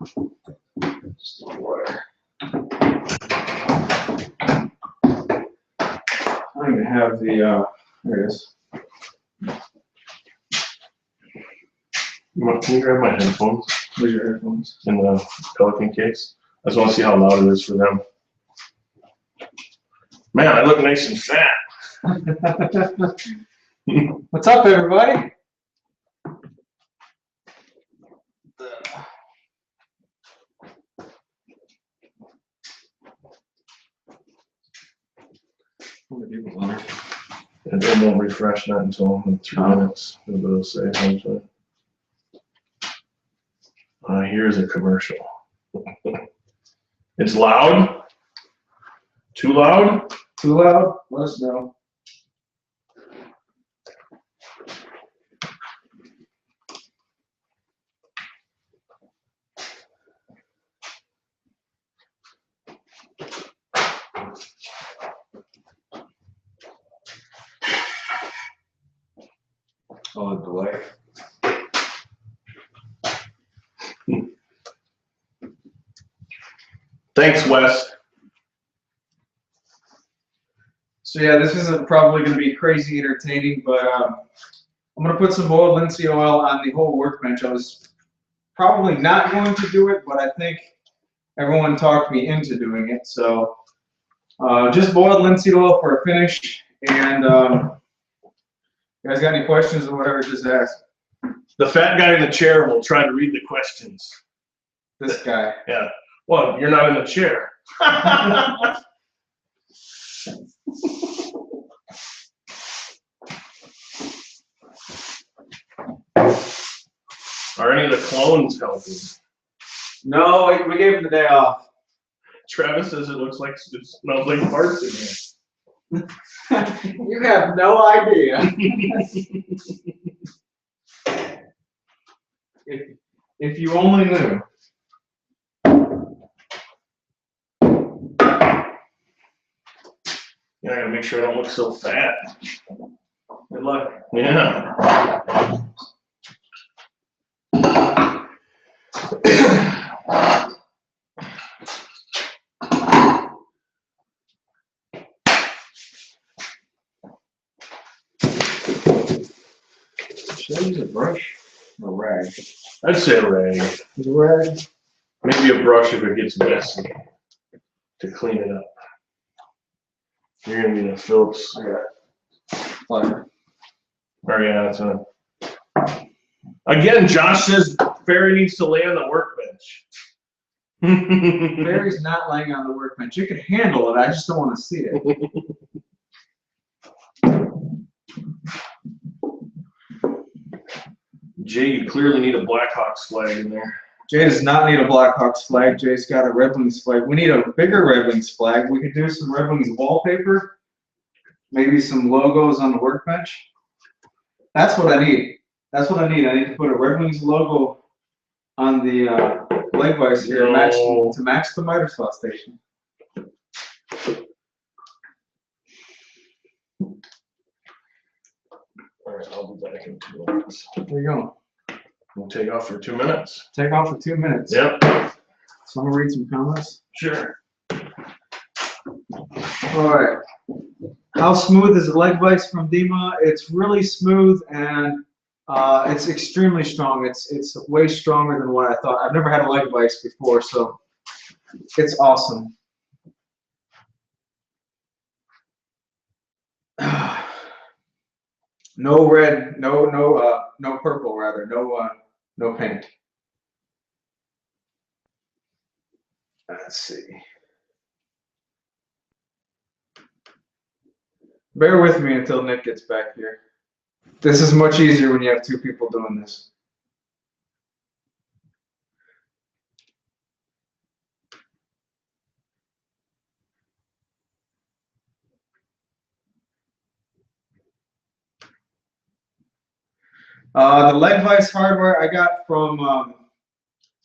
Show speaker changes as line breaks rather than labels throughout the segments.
Just a little water. I'm going to have the, there it is.
Can you grab my headphones?
Where's your headphones?
In the Pelican case. I just want to see how loud it is for them. Man, I look nice and fat.
What's up, everybody?
And it won't refresh that until in 3 minutes. It'll say, here's a commercial. It's loud? Too loud?
Too loud? Let us know. Oh, the delay.
Thanks, Wes.
So yeah, this isn't probably going to be crazy entertaining, but I'm going to put some boiled linseed oil on the whole workbench. I was probably not going to do it, but I think everyone talked me into doing it. So just boiled linseed oil for a finish. And you guys got any questions or whatever, just ask.
The fat guy in the chair will try to read the questions.
This guy.
Yeah. Well, you're not in the chair. Are any of the clones helping?
No, we gave him the day off.
Travis says it looks like it smells like farts in here.
You have no idea. if you only knew.
Yeah, I gotta make sure I don't look so fat.
Good luck.
Yeah.
Should I use a brush or a rag?
I'd say a rag.
Use a rag?
Maybe a brush if it gets messy to clean it up. You're gonna need a Phillips.
I got it. Fire.
Oh yeah, that's a. Again, Josh says Barry needs to lay on the workbench.
Barry's not laying on the workbench. You can handle it. I just don't want to see it.
Jay, you clearly need a Blackhawks flag in there.
Jay does not need a Blackhawks flag. Jay's got a Red Wings flag. We need a bigger Red Wings flag. We could do some Red Wings wallpaper. Maybe some logos on the workbench. That's what I need. That's what I need. I need to put a Red Wings logo on the leg vise here to match the miter slot station.
All right, I'll be back in 2 minutes.
There you go.
We'll take off for 2 minutes.
Take off for 2 minutes.
Yep.
So I'm gonna read some comments.
Sure.
All right. How smooth is the leg vise from Dima? It's really smooth and it's extremely strong. It's way stronger than what I thought. I've never had a leg vise before, so it's awesome. No red, no purple rather, no pink. Let's see. Bear with me until Nick gets back here. This is much easier when you have 2 people doing this. The leg vise hardware I got from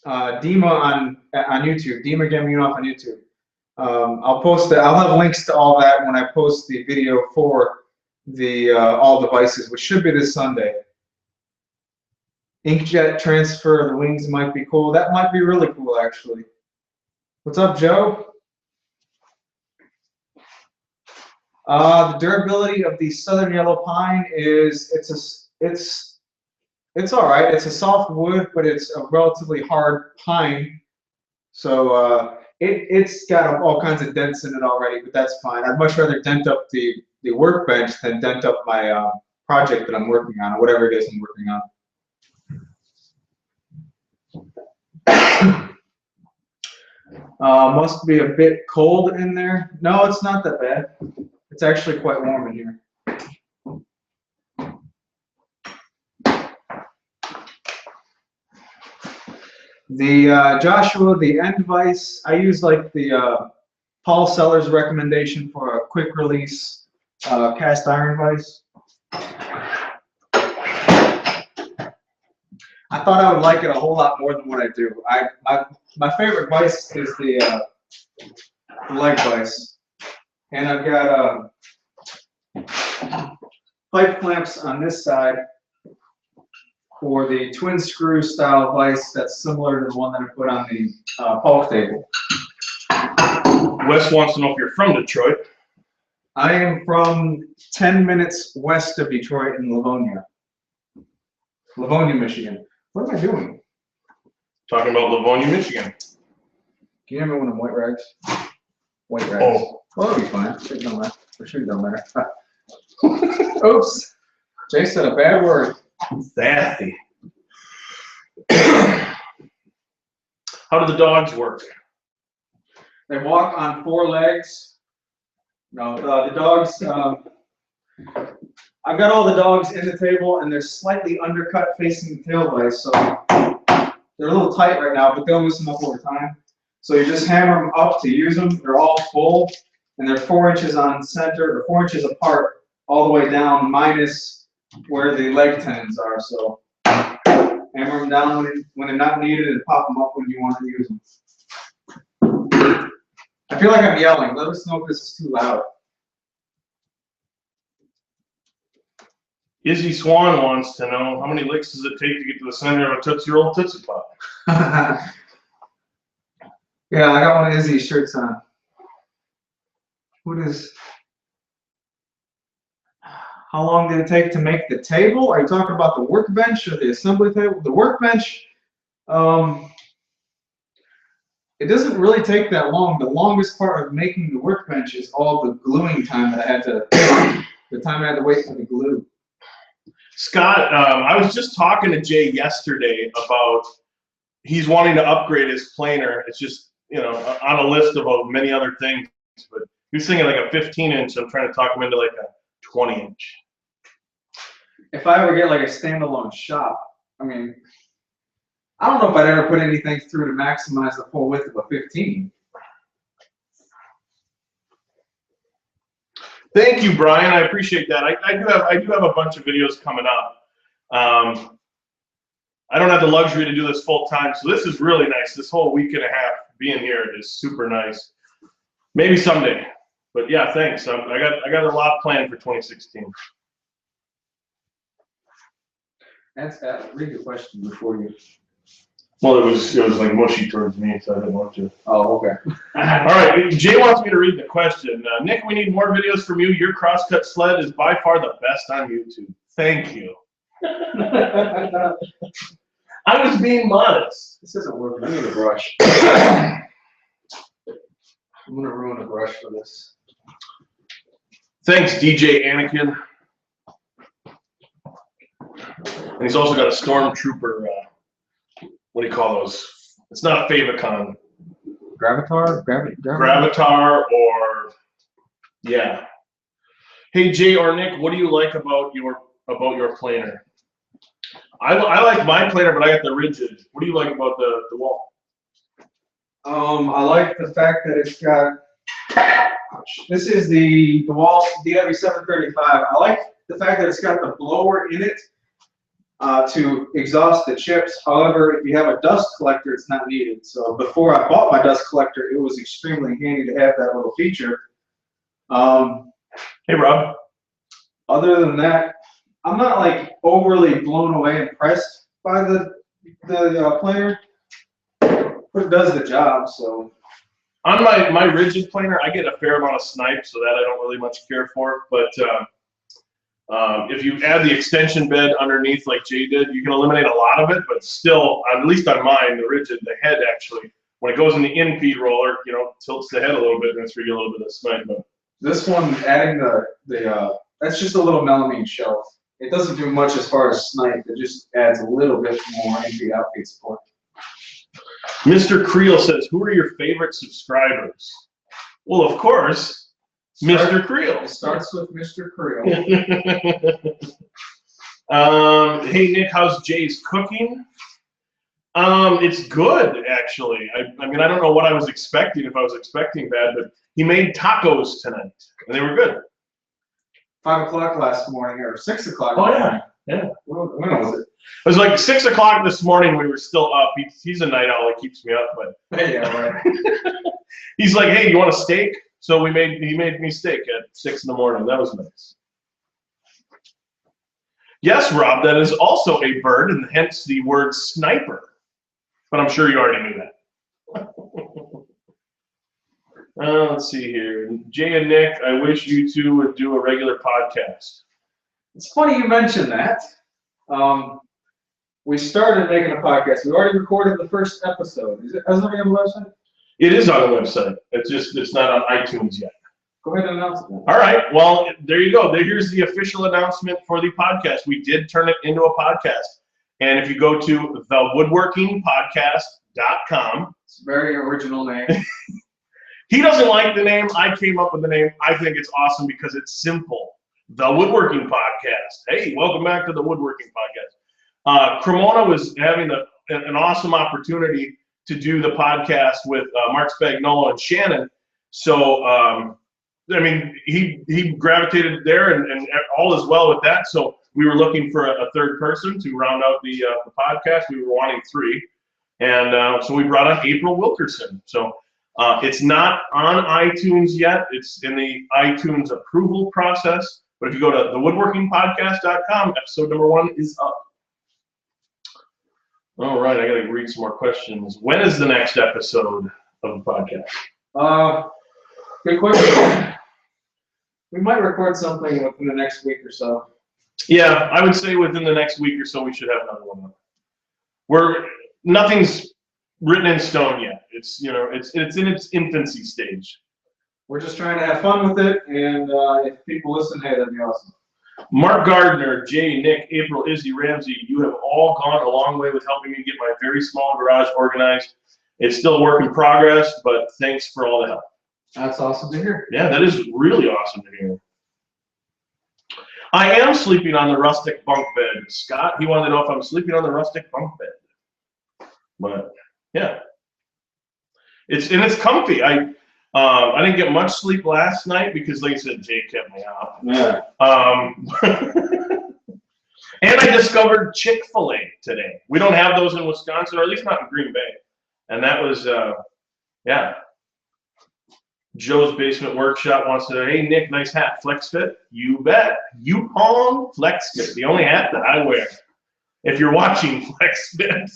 Dima on YouTube. Dima getting me off on YouTube. I'll post it. I'll have links to all that when I post the video for the all devices, which should be this Sunday. inkjet transfer. The wings might be cool. That might be really cool, actually. What's up, Joe? The durability of the southern yellow pine is it's all right. It's a soft wood, but it's a relatively hard pine. So it's got all kinds of dents in it already, but that's fine. I'd much rather dent up the workbench than dent up my project that I'm working on, or whatever it is I'm working on. Must be a bit cold in there. No, it's not that bad. It's actually quite warm in here. The Joshua, the end vise, I use like the Paul Sellers recommendation for a quick release cast iron vise. I thought I would like it a whole lot more than what I do. My favorite vise is the leg vise, and I've got pipe clamps on this side for the twin screw style vise that's similar to the one that I put on the bulk table.
Wes wants to know if you're from Detroit.
I am from 10 minutes west of Detroit in Livonia, Michigan. What am I doing?
Talking about Livonia, Michigan.
Can you have me one of them white rags? White rags.
Oh.
Well, that'll be fine. It don't matter. For sure, it don't matter. Oops. Jay said a bad word.
Sassy. How do the dogs work?
They walk on 4 legs. No, the dogs. I've got all the dogs in the table, and they're slightly undercut facing the tail vise, so they're a little tight right now, but they'll loosen up over time. So you just hammer them up to use them. They're all full, and they're 4 inches on center, or 4 inches apart, all the way down, minus where the leg tendons are. So hammer them down when they're not needed, and pop them up when you want to use them. I feel like I'm yelling. Let us know if this is too loud.
Izzy Swan wants to know, how many licks does it take to get to the center of a Tootsie Roll Tootsie Pop?
Yeah, I got one of Izzy's shirts on. What is... How long did it take to make the table? Are you talking about the workbench or the assembly table? The workbench, it doesn't really take that long. The longest part of making the workbench is all the gluing time that I had to, the time I had to wait for the glue.
Scott, I was just talking to Jay yesterday about he's wanting to upgrade his planer. It's just, you know, on a list of many other things, but he was thinking like a 15-inch. I'm trying to talk him into like a 20-inch.
If I ever get like a standalone shop, I mean, I don't know if I'd ever put anything through to maximize the full width of a 15.
Thank you, Brian. I appreciate that. I do have a bunch of videos coming up. I don't have the luxury to do this full time, so this is really nice. This whole week and a half being here is super nice. Maybe someday, but yeah, thanks. I got a lot planned for 2016.
That's read the question before you.
Well, it was like mushy towards me, so I didn't want to.
Oh, okay.
All right, Jay wants me to read the question. Nick, we need more videos from you. Your crosscut sled is by far the best on YouTube. Thank you. I was being modest.
This isn't working. I need a brush. I'm gonna ruin a brush for this.
Thanks, DJ Anakin. And he's also got a Stormtrooper. What do you call those? It's not a Favicon.
Gravatar?
Gravatar or yeah. Hey Jay or Nick, what do you like about your planer? I like my planer, but I got the rigid. What do you like about the wall?
I like the fact that it's got. This is the wall DW735. I like the fact that it's got the blower in it to exhaust the chips. However, if you have a dust collector, it's not needed. So before I bought my dust collector, it was extremely handy to have that little feature.
Hey Rob.
Other than that, I'm not like overly blown away impressed by the planer, but it does the job. So
on my rigid planer, I get a fair amount of snipe, so that I don't really much care for. But if you add the extension bed underneath like Jay did, you can eliminate a lot of it. But still, at least on mine, the rigid, the head actually, when it goes in the in-feed roller, you know, tilts the head a little bit, and that's where you get a little bit of snipe. But
this one, adding the that's just a little melamine shelf. It doesn't do much as far as snipe. It just adds a little bit more in-feed outfeed support.
Mr. Creel says, "Who are your favorite subscribers?" Well, of course, Mr. Creel.
It starts with Mr. Creel.
Hey Nick, how's Jay's cooking? It's good actually. I mean, I don't know what I was expecting, if I was expecting bad, but he made tacos tonight, and they were good.
5 o'clock last morning, or 6 o'clock.
Oh yeah, yeah.
When was it?
It was like 6 o'clock this morning. We were still up. He's a night owl. He keeps me up, but
Yeah, right.
he's like, "Hey, you want a steak?" So he made me steak at 6 in the morning. That was nice. Yes, Rob, that is also a bird, and hence the word sniper. But I'm sure you already knew that. Let's see here. Jay and Nick, I wish you two would do a regular podcast.
It's funny you mentioned that. We started making a podcast. We already recorded the first episode. Is it on the website?
It is on the website. It's not on iTunes yet.
Go ahead and announce it.
All right. Well, there you go. Here's the official announcement for the podcast. We did turn it into a podcast. And if you go to thewoodworkingpodcast.com.
It's a very original name.
He doesn't like the name. I came up with the name. I think it's awesome because it's simple. The Woodworking Podcast. Hey, welcome back to the Woodworking Podcast. Cremona was having an awesome opportunity to do the podcast with Mark Spagnuolo and Shannon. So, I mean, he gravitated there, and all is well with that. So we were looking for a third person to round out the podcast. We were wanting 3. And so we brought on April Wilkerson. So it's not on iTunes yet. It's in the iTunes approval process. But if you go to thewoodworkingpodcast.com, episode number 1 is up. All right, I got to read some more questions. When is the next episode of the podcast?
Good question. We might record something within the next week or so.
Yeah, I would say within the next week or so we should have another one. Nothing's written in stone yet. It's it's in its infancy stage.
We're just trying to have fun with it, and if people listen, hey, that'd be awesome.
Mark Gardner, Jay, Nick, April, Izzy, Ramsey, you have all gone a long way with helping me get my very small garage organized. It's still a work in progress, but thanks for all the help.
That's awesome to hear.
Yeah, that is really awesome to hear. I am sleeping on the rustic bunk bed. Scott, he wanted to know if I'm sleeping on the rustic bunk bed. But yeah, it's comfy. I didn't get much sleep last night because, like I said, Jay kept me up.
Yeah.
And I discovered Chick-fil-A today. We don't have those in Wisconsin, or at least not in Green Bay. And that was, yeah. Joe's Basement Workshop wants to know, hey, Nick, nice hat. Flex Fit? You bet. Yupon Flex Fit, the only hat that I wear. If you're watching Flex Fit.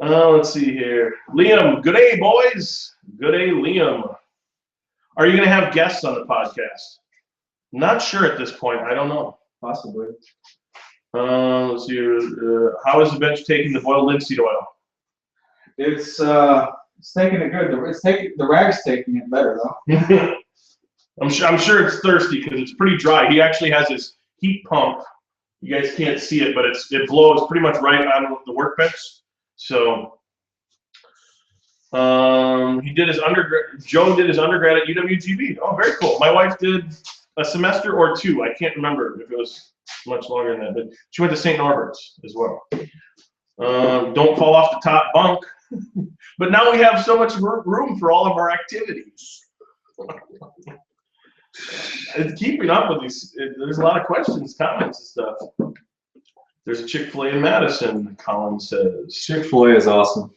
Let's see here. Liam, good day, boys. Good day, Liam. Are you going to have guests on the podcast? Not sure at this point. I don't know.
Possibly.
Let's see. How is the bench taking the boiled linseed oil?
It's taking it good. The rag's taking it better though.
I'm sure it's thirsty because it's pretty dry. He actually has his heat pump. You guys can't see it, but it blows pretty much right on the workbench. So he did his undergrad. Joe did his undergrad at UWGB. Oh, very cool. My wife did a semester or 2. I can't remember if it was much longer than that, but she went to St. Norbert's as well. Don't fall off the top bunk. But now we have so much room for all of our activities. It's keeping up with these. There's a lot of questions, comments, and stuff. There's a Chick-fil-A in Madison, Colin says.
Chick-fil-A is awesome.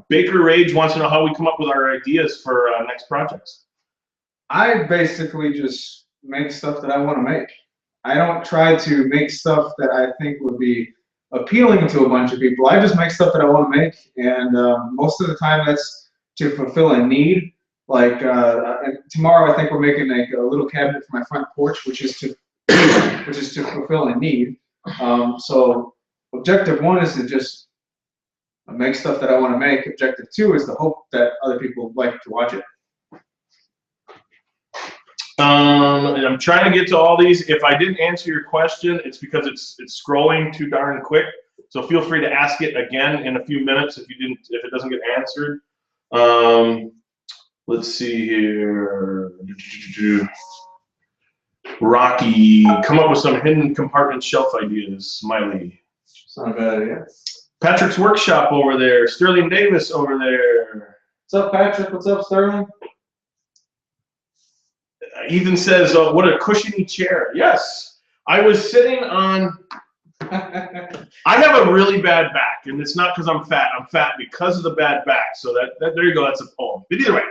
Baker Rage wants to know how we come up with our ideas for next projects.
I basically just make stuff that I want to make. I don't try to make stuff that I think would be appealing to a bunch of people. I just make stuff that I want to make, and most of the time that's to fulfill a need. Like and tomorrow, I think we're making like a little cabinet for my front porch, which is to fulfill a need. So objective one is to just make stuff that I want to make. Objective two is to hope that other people like to watch it.
And I'm trying to get to all these. If I didn't answer your question, it's because it's scrolling too darn quick. So feel free to ask it again in a few minutes if it doesn't get answered. Let's see here. Rocky, come up with some hidden compartment shelf ideas. Smiley.
It's not a bad idea.
Patrick's Workshop over there. Sterling Davis over there.
What's up, Patrick? What's up, Sterling?
Ethan says, what a cushiony chair. Yes. I was sitting on, I have a really bad back, and it's not because I'm fat. I'm fat because of the bad back. So that there you go. That's a poem. But either way,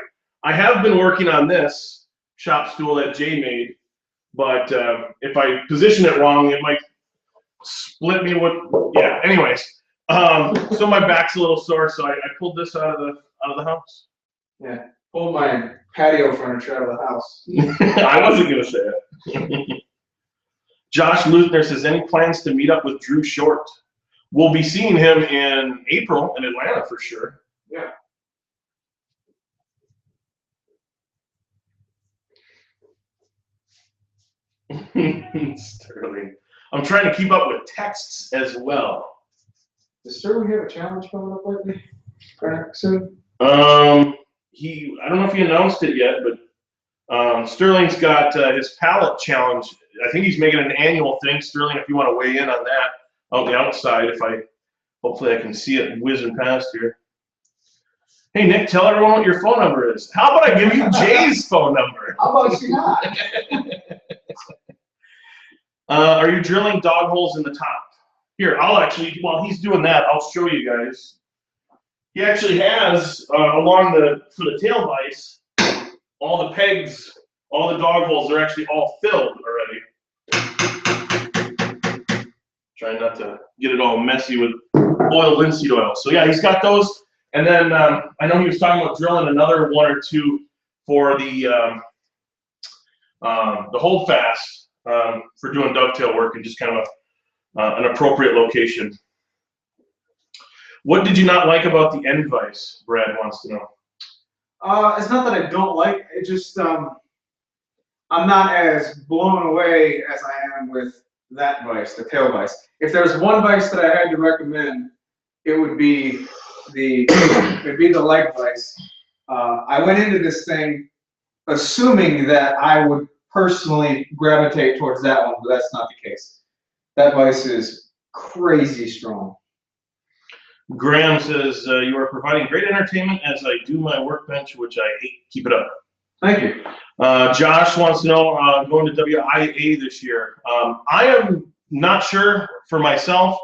I have been working on this shop stool that Jay made, but if I position it wrong, it might split me with, yeah, anyways. So my back's a little sore, so I pulled this out of the house.
Yeah, pulled my patio furniture out of the house.
I wasn't gonna say it. Josh Luthner says, any plans to meet up with Drew Short? We'll be seeing him in April in Atlanta for sure.
Yeah.
Sterling. I'm trying to keep up with texts as well.
Does Sterling have a challenge coming up lately? Soon?
I don't know if he announced it yet, but Sterling's got his palette challenge. I think he's making an annual thing. Sterling, if you want to weigh in on that out the outside, hopefully I can see it whizzing past here. Hey Nick, tell everyone what your phone number is. How about I give you Jay's phone number?
How about you not?
Are you drilling dog holes in the top? Here, I'll actually, while he's doing that, I'll show you guys. He actually has, for the tail vise, all the pegs, all the dog holes are actually all filled already. Trying not to get it all messy with linseed oil. So yeah, he's got those. And then I know he was talking about drilling another one or two for the holdfast for doing dovetail work and just kind of an appropriate location. What did you not like about the end vise? Brad wants to know.
It's not that I don't like it. Just I'm not as blown away as I am with that vise, the tail vise. If there's one vise that I had to recommend, it would be the leg vise. I went into this thing assuming that I would personally gravitate towards that one, but that's not the case. That vise is crazy strong.
Graham says, you are providing great entertainment as I do my workbench, which I hate. Keep it up.
Thank you.
Josh wants to know, going to WIA this year. I am not sure for myself.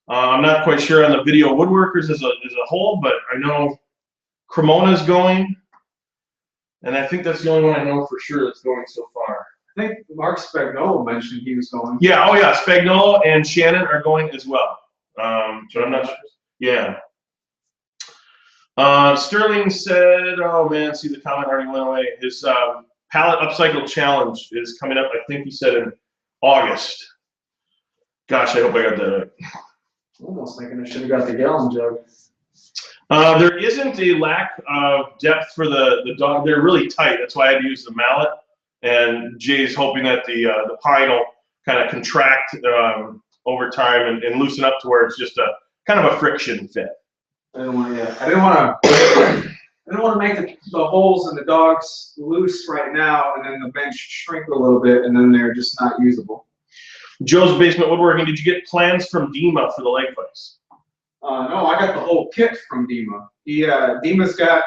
I'm not quite sure on the video woodworkers as a whole, but I know Cremona's going. And I think that's the only one I know for sure that's going so far.
I think Mark Spagnuolo mentioned he was going.
Yeah, oh yeah, Spagnuolo and Shannon are going as well. So I'm not sure. Yeah. Sterling said, oh man, see the comment already went away. His pallet upcycle challenge is coming up, I think he said in August. Gosh, I hope I got that right.
Almost thinking I should have got the gallon jug.
There isn't a lack of depth for the dog. They're really tight. That's why I had to use the mallet. And Jay's hoping that the pine will kind of contract over time and loosen up to where it's just a kind of a friction fit.
I didn't want to make the holes in the dogs loose right now, and then the bench shrink a little bit, and then they're just not usable.
Joe's Basement Woodworking. Did you get plans from Dima for the leg vise?
No, I got the whole kit from Dima. Dima's got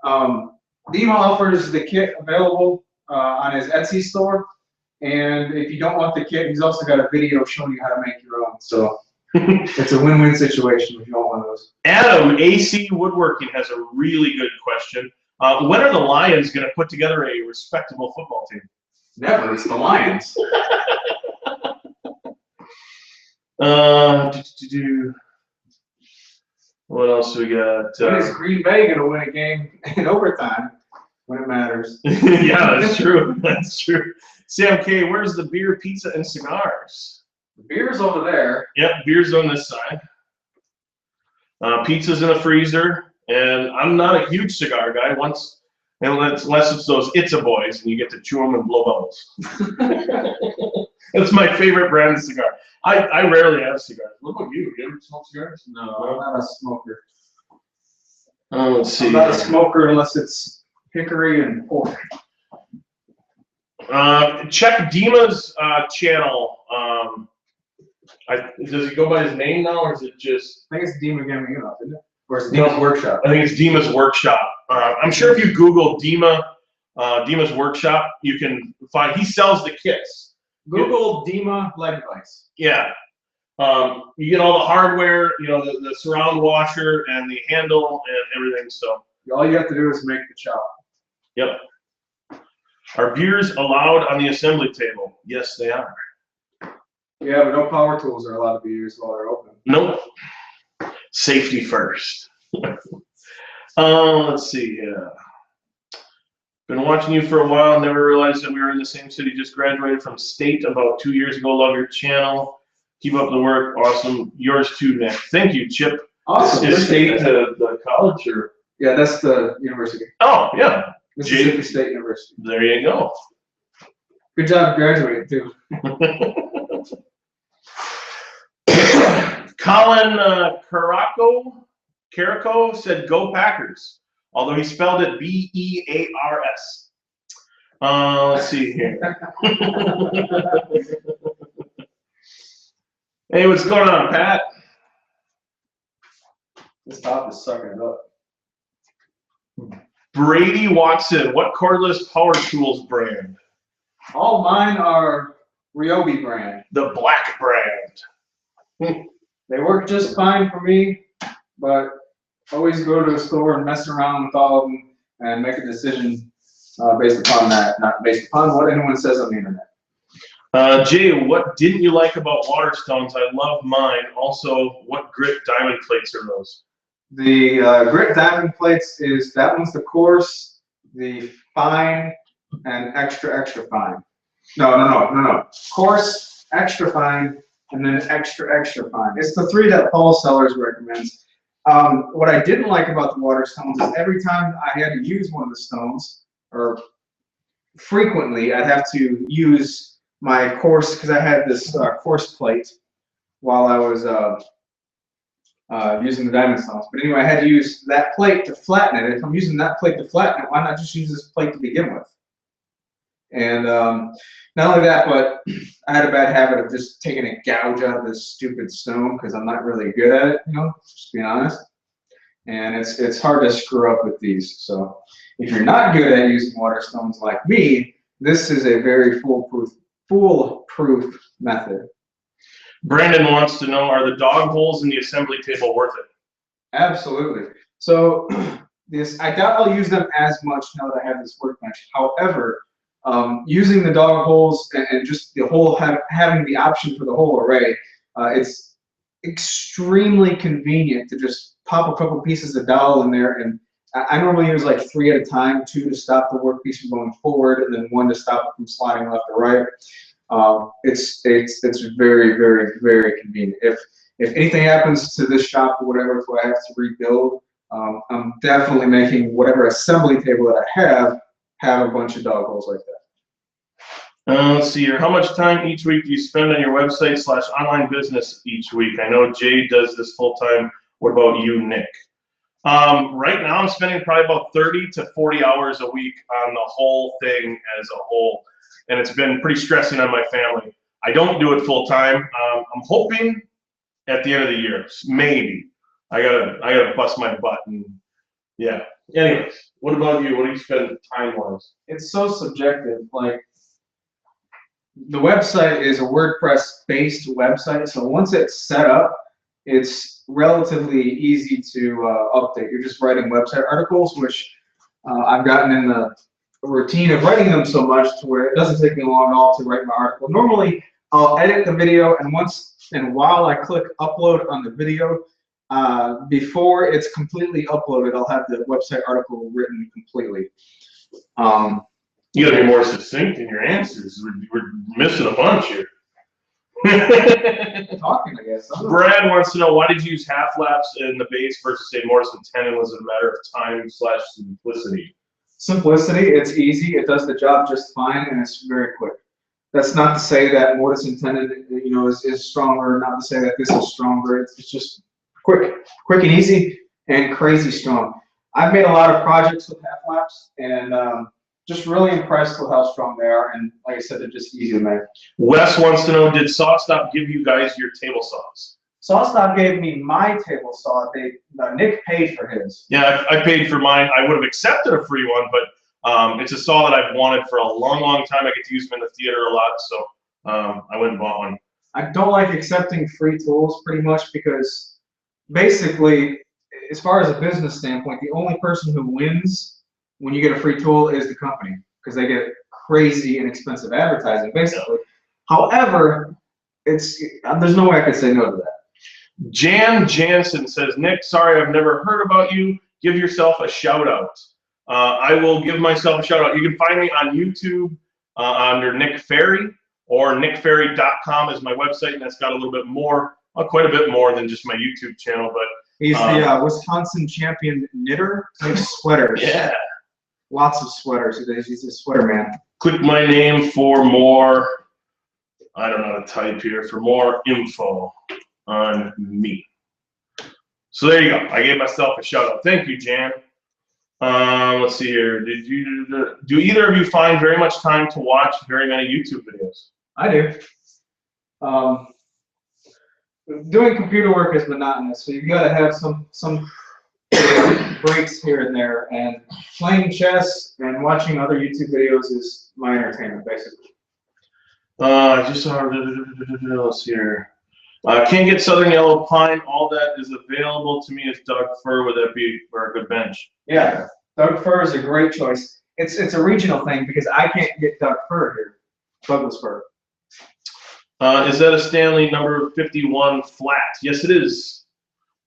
Dima offers the kit available on his Etsy store, and if you don't want the kit, he's also got a video showing you how to make your own. So it's a win-win situation if you don't want those.
Adam, AC Woodworking, has a really good question. When are the Lions going to put together a respectable football team?
Never. It's the Lions.
What else we got?
When is Green Bay gonna win a game in overtime when it matters?
Yeah, that's true. That's true. Sam K, where's the beer, pizza, and cigars?
The beer's over there.
Yep, beer's on this side. Pizza's in the freezer, and I'm not a huge cigar guy. Unless it's those Itza Boys, and you get to chew them and blow bubbles. That's my favorite brand of cigar. I rarely have cigars. What about you? You ever smoke cigars?
No, I'm not a smoker.
Let's see.
I'm not a smoker unless it's hickory and pork.
Check Dima's channel. Does he go by his name now, or is it just?
I think it's Dima Gamino, isn't it? Or it's Dima's Workshop.
I think it's Dima's Workshop. I'm sure if you Google Dima's Workshop, you can find. He sells the kits.
Google Dima leg vise.
Yeah. You get all the hardware, the surround washer and the handle and everything. So
all you have to do is make the chop.
Yep. Are beers allowed on the assembly table? Yes, they are.
Yeah, but no power tools are allowed to be used while they're open.
Nope. Safety first. Let's see. Been watching you for a while. Never realized that we were in the same city. Just graduated from state about 2 years ago. Love your channel. Keep up the work. Awesome. Yours too, Nick. Thank you, Chip.
Awesome.
Is state the college or?
Yeah, that's the university.
Oh, yeah.
Mississippi State University.
There you go.
Good job graduating too.
Colin Caraco said, "Go Packers," although he spelled it B-E-A-R-S. Let's see here. Hey, what's going on, Pat?
This top is sucking it up.
Brady Watson, what cordless power tools brand?
All mine are Ryobi brand.
The black brand.
They work just fine for me, but always go to a store and mess around with all of them and make a decision based upon that, not based upon what anyone says on the internet.
Jay, what didn't you like about Waterstones? I love mine. Also, what grit diamond plates are those?
The grit diamond plates that one's the coarse, the fine, and extra fine. No. Coarse, extra fine, and then extra fine. It's the three that Paul Sellers recommends. What I didn't like about the Waterstones is every time I had to use one of the stones, or frequently, I'd have to use my coarse, because I had this coarse plate while I was using the diamond stones. But anyway, I had to use that plate to flatten it. If I'm using that plate to flatten it, why not just use this plate to begin with? And not only that, but I had a bad habit of just taking a gouge out of this stupid stone because I'm not really good at it, just being honest. And it's hard to screw up with these. So if you're not good at using Waterstones like me, this is a very foolproof method.
Brandon wants to know, are the dog holes in the assembly table worth it?
Absolutely. So I doubt I'll use them as much now that I have this workbench. However, using the dog holes and just the whole having the option for the whole array, it's extremely convenient to just pop a couple pieces of dowel in there, and I normally use like 3 at a time, 2 to stop the workpiece from going forward, and then 1 to stop it from sliding left or right. It's very, very, very convenient. If anything happens to this shop or whatever, if I have to rebuild, I'm definitely making whatever assembly table that I have a bunch of dog holes like that.
Let's see here. How much time each week do you spend on your website / online business each week? I know Jay does this full time. What about you, Nick? Right now, I'm spending probably about 30 to 40 hours a week on the whole thing as a whole, and it's been pretty stressing on my family. I don't do it full time. I'm hoping at the end of the year, maybe. I gotta bust my butt, and yeah. Anyways, what about you? What do you spend time-wise?
It's so subjective. Like, the website is a WordPress-based website, so once it's set up, it's relatively easy to update. You're just writing website articles, which I've gotten in the routine of writing them so much to where it doesn't take me long at all to write my article. Normally, I'll edit the video, and while I click upload on the video, before it's completely uploaded, I'll have the website article written completely.
You gotta be more succinct in your answers. We're missing a bunch here.
Talking, I guess.
Brad wants to know, why did you use half laps in the base versus say Morrison tendon? Was it a matter of time/simplicity?
Simplicity. It's easy. It does the job just fine, and it's very quick. That's not to say that mortise and tenon, is stronger. Not to say that this is stronger. It's just quick and easy, and crazy strong. I've made a lot of projects with half laps, and just really impressed with how strong they are. And like I said, they're just easy to make.
Wes wants to know, did SawStop give you guys your table saws?
SawStop gave me my table saw. Nick paid for his.
Yeah, I paid for mine. I would have accepted a free one, but it's a saw that I've wanted for a long, long time. I get to use them in the theater a lot, so I went and bought one.
I don't like accepting free tools pretty much because basically, as far as a business standpoint, the only person who wins when you get a free tool is the company, because they get crazy inexpensive advertising, basically. However, there's no way I could say no to that.
Jan Jansen says, Nick, sorry, I've never heard about you. Give yourself a shout out. I will give myself a shout out. You can find me on YouTube under Nick Ferry, or nickferry.com is my website, and that's got a little bit more, quite a bit more than just my YouTube channel. But
he's the Wisconsin champion knitter. Makes sweaters.
Yeah. Lots
of sweaters. He's a sweater man.
Click my name for more, I don't know how to type here, for more info on me. So there you go. I gave myself a shout out. Thank you, Jan. Let's see here. Do either of you find very much time to watch very many YouTube videos?
I do. Doing computer work is monotonous, so you've got to have some breaks here and there, and playing chess and watching other YouTube videos is my entertainment, basically.
I just saw, let's see here. Can't get Southern Yellow Pine. All that is available to me is Doug Fir. Would that be for a good bench?
Yeah, Doug Fir is a great choice. It's a regional thing because I can't get Doug Fir here. Douglas Fir.
Is that a Stanley number 51 flat? Yes, it is.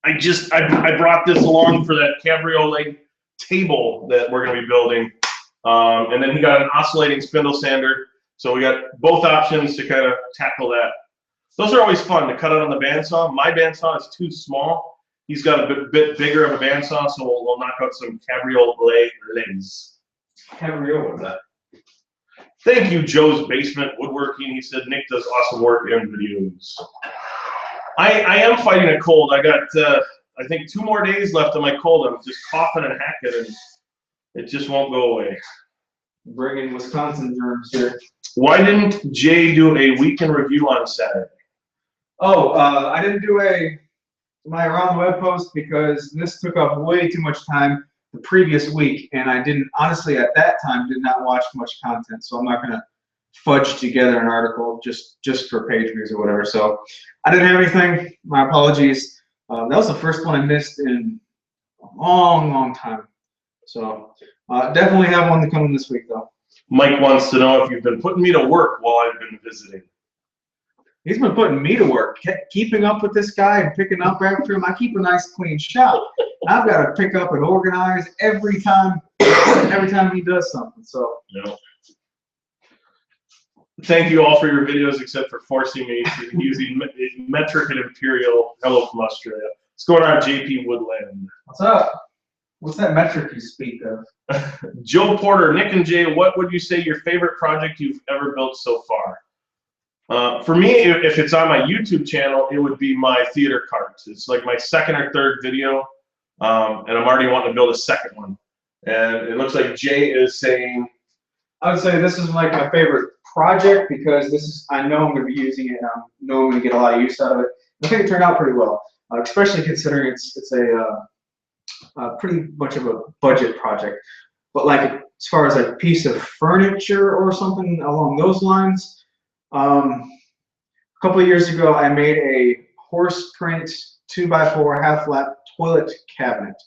I brought this along for that cabriolet table that we're going to be building, and then he got an oscillating spindle sander. So we got both options to kind of tackle that. Those are always fun to cut out on the bandsaw. My bandsaw is too small. He's got a bit bigger of a bandsaw, so we'll knock out some cabriolet legs.
Cabriolet.
Thank you, Joe's Basement Woodworking. He said Nick does awesome work in videos. I am fighting a cold. I got, I think, 2 more days left of my cold. I'm just coughing and hacking, and it just won't go away.
Bringing Wisconsin germs here.
Why didn't Jay do a weekend review on Saturday?
Oh, I didn't do my around the web post because this took up way too much time the previous week, and I didn't, honestly, at that time, did not watch much content, so I'm not going to fudge together an article just for page views or whatever. So I didn't have anything. My apologies. That was the first one I missed in a long, long time. So definitely have one to come in this week, though.
Mike wants to know if you've been putting me to work while I've been visiting.
He's been putting me to work, keeping up with this guy and picking up after him. I keep a nice, clean shop. I've got to pick up and organize every time he does something. So.
Yeah. Thank you all for your videos, except for forcing me to using metric and imperial. Hello from Australia. What's going on, JP Woodland?
What's up? What's that metric you speak of?
Joe Porter, Nick and Jay, what would you say your favorite project you've ever built so far? For me, if it's on my YouTube channel, it would be my theater carts. It's like my 2nd or 3rd video, and I'm already wanting to build a 2nd one. And it looks like Jay is saying,
I would say this is like my favorite project because this is, I know I'm going to be using it, and I know I'm going to get a lot of use out of it. I think it turned out pretty well, especially considering it's a pretty much of a budget project. But like as far as a piece of furniture or something along those lines, a couple of years ago I made a horse print 2x4 half lap toilet cabinet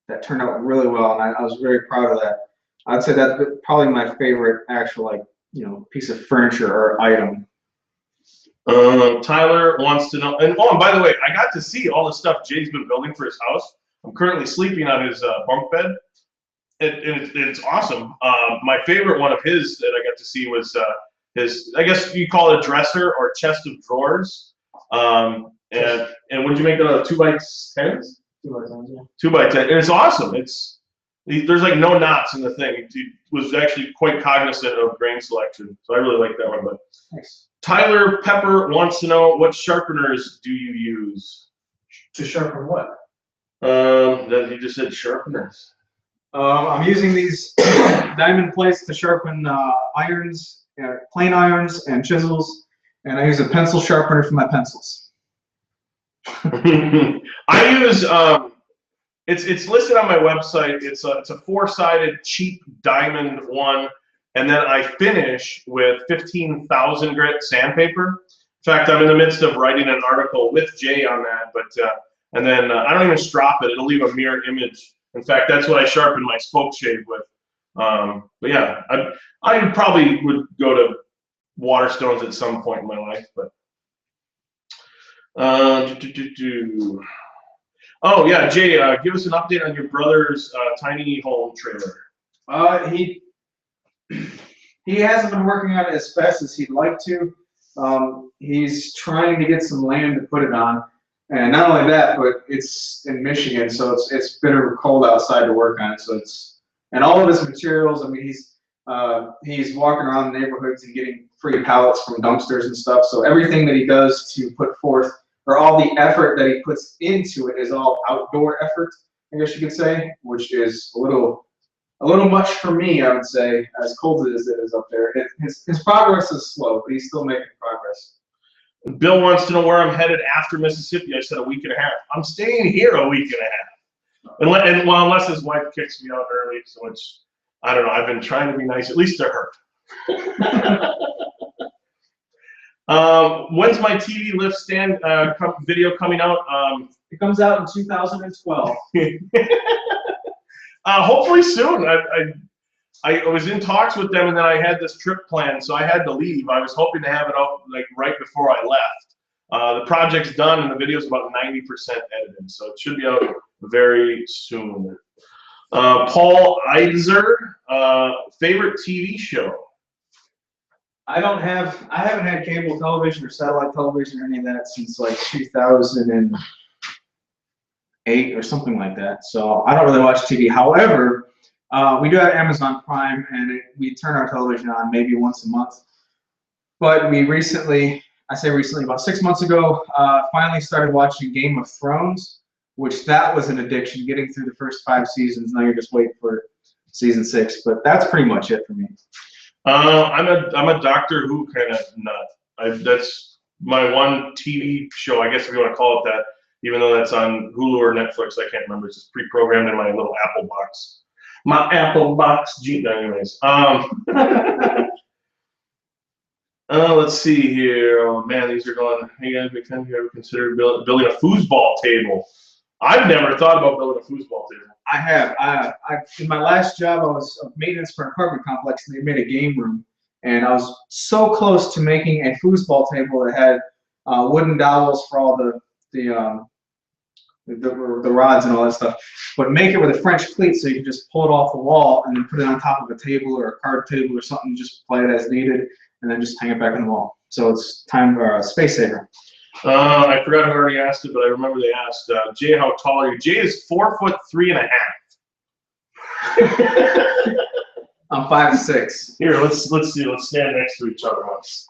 that turned out really well, and I was very proud of that. I'd say that's probably my favorite actual piece of furniture or item.
Tyler wants to know, and by the way, I got to see all the stuff Jay's been building for his house. I'm currently sleeping on his bunk bed. It's awesome. My favorite one of his that I got to see was his, I guess you call it a dresser or chest of drawers. And what did you make that out of? 2x10s?
2x10s, yeah.
2x10. And it's awesome. There's like no knots in the thing. He was actually quite cognizant of grain selection. So I really like that one. But
nice.
Tyler Pepper wants to know, what sharpeners do you use?
To sharpen what?
That he just said sharpeners.
I'm using these diamond plates to sharpen irons, plane irons and chisels, and I use a pencil sharpener for my pencils.
I use it's listed on my website. It's a 4-sided cheap diamond one, and then I finish with 15,000 grit sandpaper. In fact, I'm in the midst of writing an article with Jay on that, but and then I don't even strop it. It'll leave a mirror image. In fact, that's what I sharpen my spoke shave with. But yeah, I probably would go to Waterstones at some point in my life. But oh yeah, Jay, give us an update on your brother's tiny home trailer.
He hasn't been working on it as fast as he'd like to. He's trying to get some land to put it on. And not only that, but it's in Michigan, so it's bitter cold outside to work on it. So and all of his materials. I mean, he's walking around the neighborhoods and getting free pallets from dumpsters and stuff. So everything that he does to put forth, or all the effort that he puts into it, is all outdoor effort, I guess you could say, which is a little much for me, I would say, as cold as it is up there. His progress is slow, but he's still making progress.
Bill wants to know where I'm headed after Mississippi. I said a week and a half. I'm staying here a week and a half. Unless his wife kicks me out early, so it's, I don't know. I've been trying to be nice, at least to her. When's my TV lift stand video coming out?
It comes out in 2012.
Hopefully soon. I was in talks with them, and then I had this trip planned, so I had to leave. I was hoping to have it out like right before I left. The project's done, and the video's about 90% edited, so it should be out very soon. Paul Eiser, favorite TV show?
I haven't had cable television or satellite television or any of that since like 2008 or something like that. So I don't really watch TV. However, we do have Amazon Prime, and we turn our television on maybe once a month. But we recently, I say recently, about 6 months ago, finally started watching Game of Thrones, which that was an addiction, getting through the first 5 seasons. Now you're just waiting for season 6. But that's pretty much it for me.
I'm a Doctor Who kind of nut. That's my one TV show, I guess if you want to call it that, even though that's on Hulu or Netflix. I can't remember. It's just pre-programmed in my little Apple box. My Apple box. Anyways. Let's see here. Oh man, these are going. Hey guys, big time. You ever considered building a foosball table? I've never thought about building a foosball table.
I have. In my last job, I was maintenance for an apartment complex, and they made a game room, and I was so close to making a foosball table that had wooden dowels for all the rods and all that stuff, but make it with a French cleat so you can just pull it off the wall and then put it on top of a table or a card table or something, just play it as needed, and then just hang it back on the wall. So it's time for a space saver.
I forgot who already asked it, but I remember they asked, Jay, how tall are you? Jay is 4'3.5".
I'm 5'6".
Here, let's see. Let's stand next to each other once.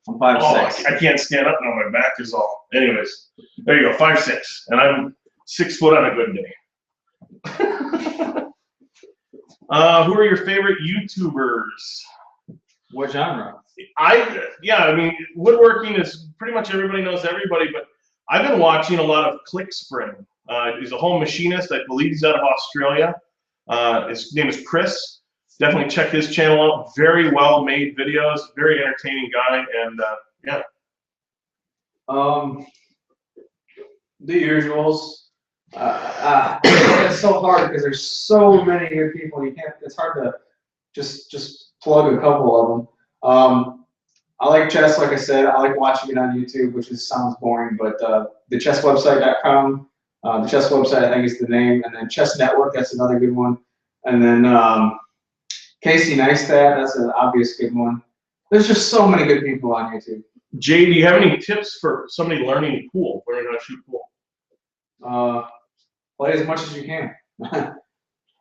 I'm 5'6".
I can't stand up now. My back is all. Anyways, there you go, 5'6", and I'm 6 foot on a good day. Who are your favorite YouTubers?
What genre?
I mean, woodworking is pretty much everybody knows everybody, but I've been watching a lot of ClickSpring. He's a home machinist. I believe he's out of Australia. His name is Chris. Definitely check his channel out. Very well made videos. Very entertaining guy, and yeah.
The usuals. It's so hard because there's so many good people. You can't. It's hard to just plug a couple of them. I like chess, like I said. I like watching it on YouTube, which sounds boring, but the chesswebsite.com, the chess website, I think is the name, and then Chess Network, that's another good one. And then Casey Neistat, that's an obvious good one. There's just so many good people on YouTube.
Jay, do you have any tips for somebody learning pool, learning how to shoot pool?
Play as much as you can.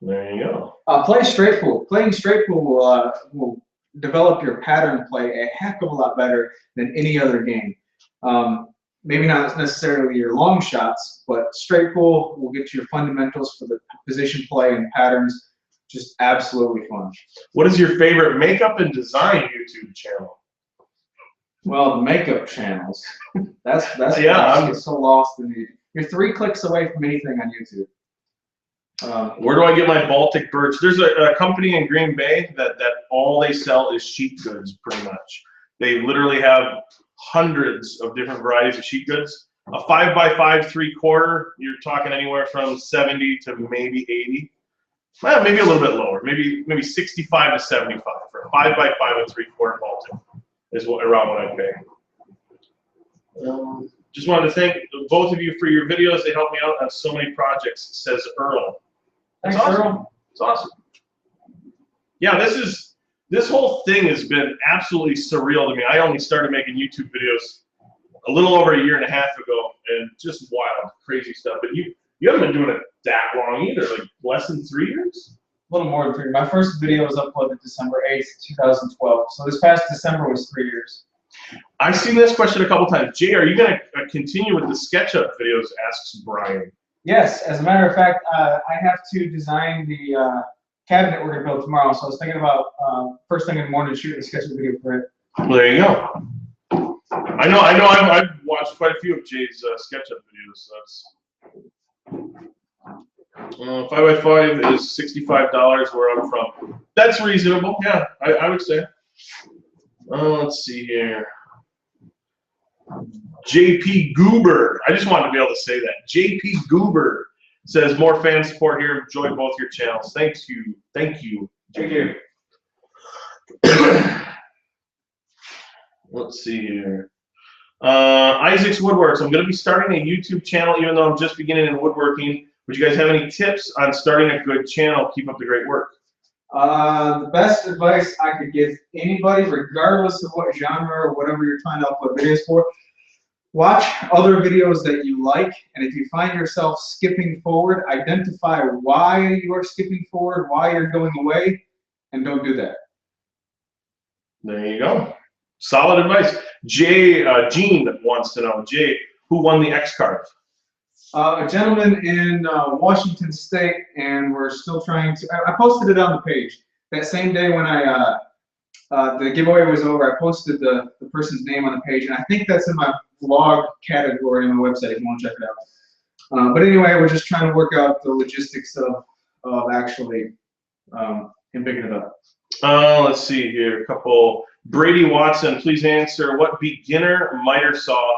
There you go.
Play straight pool. Playing straight pool will develop your pattern play a heck of a lot better than any other game. Maybe not necessarily your long shots, but straight pool will get you your fundamentals for the position play and patterns. Just absolutely fun.
What is your favorite makeup and design YouTube channel?
Well, the makeup channels. That's
yeah.
I get so lost in the. You're 3 clicks away from anything on YouTube.
Where do I get my Baltic birch? There's a company in Green Bay that all they sell is sheet goods, pretty much. They literally have hundreds of different varieties of sheet goods. A 5x5 3/4, you're talking anywhere from 70 to maybe 80. Well, maybe a little bit lower, maybe 65 to 75 for a 5x5 and 3/4 Baltic is around what I pay. Just wanted to thank both of you for your videos. They help me out on so many projects, says Earl. That's
Thanks,
awesome.
Earl.
It's awesome. Yeah, this whole thing has been absolutely surreal to me. I only started making YouTube videos a little over 1.5 years ago, and just wild, crazy stuff. But you haven't been doing it that long either, like less than 3 years?
A little more than 3. My first video was uploaded December 8th, 2012. So this past December was 3 years.
I've seen this question a couple times. Jay, are you going to continue with the SketchUp videos, asks Brian.
Yes, as a matter of fact, I have to design the cabinet we're going to build tomorrow. So I was thinking about first thing in the morning shooting a SketchUp video for it.
Well, there you go. I know. I've watched quite a few of Jay's SketchUp videos. So that's 5x5 is $65 where I'm from. That's reasonable. Yeah, I would say. Let's see here. JP Goober. I just wanted to be able to say that. JP Goober says more fan support here. Enjoy both your channels. Thank you. Thank you.
Thank you.
Let's see here. Isaac's Woodworks. I'm going to be starting a YouTube channel, even though I'm just beginning in woodworking. Would you guys have any tips on starting a good channel? Keep up the great work.
The best advice I could give anybody, regardless of what genre or whatever you're trying to upload videos for, watch other videos that you like, and if you find yourself skipping forward, identify why you are skipping forward, why you're going away, and don't do that.
There you go. Solid advice. Gene wants to know, Jay, who won the X-Carve?
A gentleman in Washington State, and we're still trying to. I posted it on the page that same day when the giveaway was over. I posted the person's name on the page, and I think that's in my vlog category on my website if you want to check it out. But anyway, we're just trying to work out the logistics of actually him picking it up.
Let's see here. A couple. Brady Watson, please answer what beginner miter saw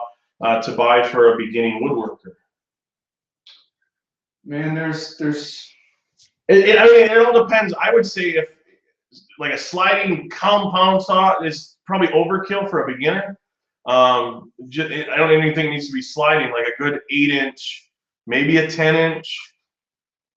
to buy for a beginning woodworker.
Man, I mean,
it all depends. I would say if like a sliding compound saw is probably overkill for a beginner. I don't even think it needs to be sliding. Like a good 8-inch, maybe a 10-inch.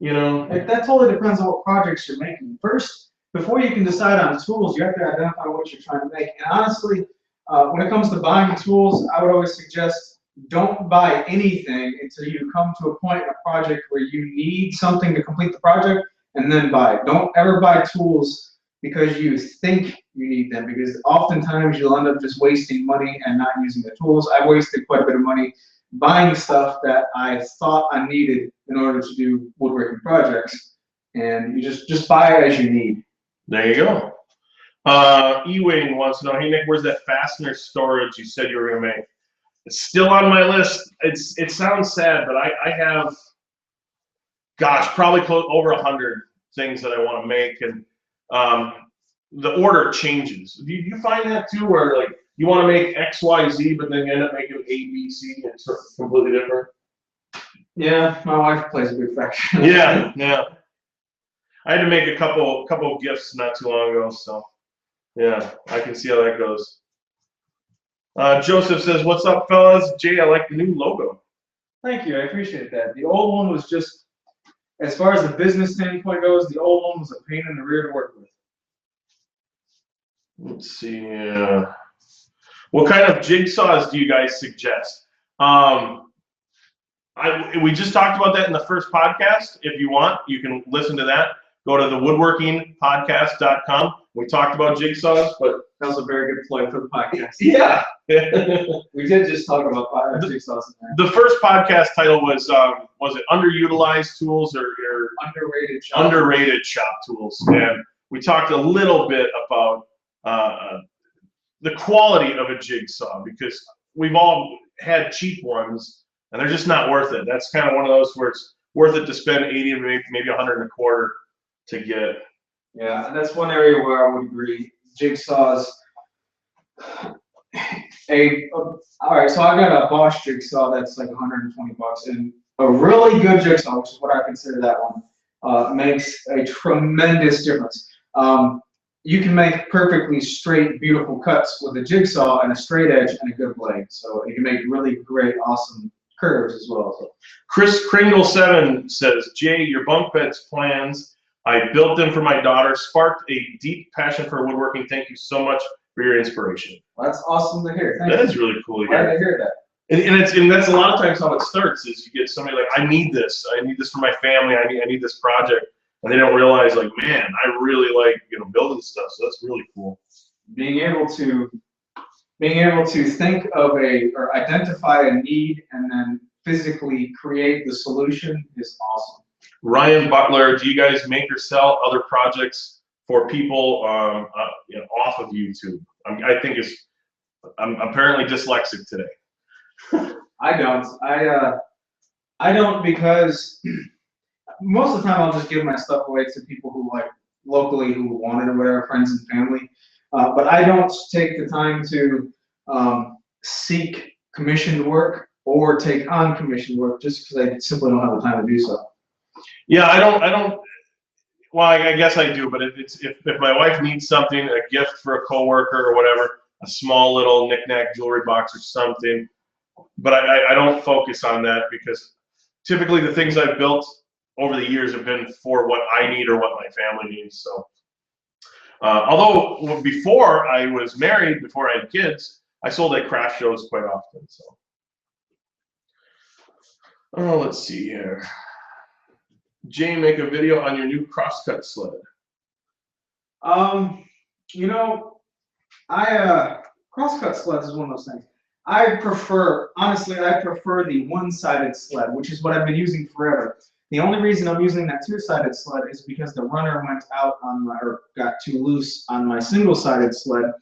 You know,
that totally depends on what projects you're making. First, before you can decide on tools, you have to identify what you're trying to make. And honestly, when it comes to buying tools, I would always suggest don't buy anything until you come to a point in a project where you need something to complete the project, and then buy it. Don't ever buy tools because you think you need them, because oftentimes you'll end up just wasting money and not using the tools. I've wasted quite a bit of money buying stuff that I thought I needed in order to do woodworking projects, and you just buy it as you need.
There you go. E-Wing wants to know, hey Nick, where's that fastener storage you said you were gonna make? It's still on my list. It sounds sad, but I have, gosh, probably over 100 things that I want to make, and the order changes. Do you find that too, where like you want to make X, Y, Z, but then you end up making A, B, C, and it's sort of completely different?
Yeah, my wife plays a big factor.
Yeah, yeah. I had to make a couple gifts not too long ago, so yeah, I can see how that goes. Joseph says, "What's up, fellas? Jay, I like the new logo."
Thank you. I appreciate that. The old one was just, as far as the business standpoint goes, the old one was a pain in the rear to work with.
Let's see. What kind of jigsaws do you guys suggest? We just talked about that in the first podcast. If you want, you can listen to that. Go to the woodworkingpodcast.com. We talked about jigsaws, but
That was a very good play for the podcast.
yeah.
We did just talk about jigsaws in there.
The first podcast title was it underutilized tools or underrated shop tools? And we talked a little bit about the quality of a jigsaw, because we've all had cheap ones and they're just not worth it. That's kind of one of those where it's worth it to spend 80 and maybe 100 and a quarter to get.
Yeah, and that's one area where I would agree. Jigsaws. All right, so I got a Bosch jigsaw that's like 120 bucks, and a really good jigsaw, which is what I consider that one, makes a tremendous difference. You can make perfectly straight, beautiful cuts with a jigsaw and a straight edge and a good blade. So you can make really great, awesome curves as well. So.
Chris Kringle7 says, "Jay, your bunk beds plans, I built them for my daughter, sparked a deep passion for woodworking. Thank you so much for your inspiration."
Well, that's awesome to hear.
That is really cool to
hear. Glad
hear.
to hear that.
And that's a lot of times how it starts, is you get somebody like, I need this for my family, I need this project. And they don't realize, like, man, I really like, building stuff. So that's really cool.
Being able to think of or identify a need and then physically create the solution is awesome.
Ryan Butler, do you guys make or sell other projects for people off of YouTube? I think I'm apparently dyslexic today.
I don't. I don't, because most of the time I'll just give my stuff away to people who locally who want it or whatever, friends and family. But I don't take the time to seek commissioned work or take on commissioned work just because I simply don't have the time to do so.
Yeah, I don't. Well, I guess I do, but if my wife needs something, a gift for a coworker or whatever, a small little knick-knack jewelry box or something, but I don't focus on that, because typically the things I've built over the years have been for what I need or what my family needs. So, although before I was married, before I had kids, I sold at craft shows quite often. So, let's see here. Jay, make a video on your new crosscut sled.
Crosscut sleds is one of those things. Honestly, I prefer the one-sided sled, which is what I've been using forever. The only reason I'm using that two-sided sled is because the runner went out or got too loose on my single-sided sled,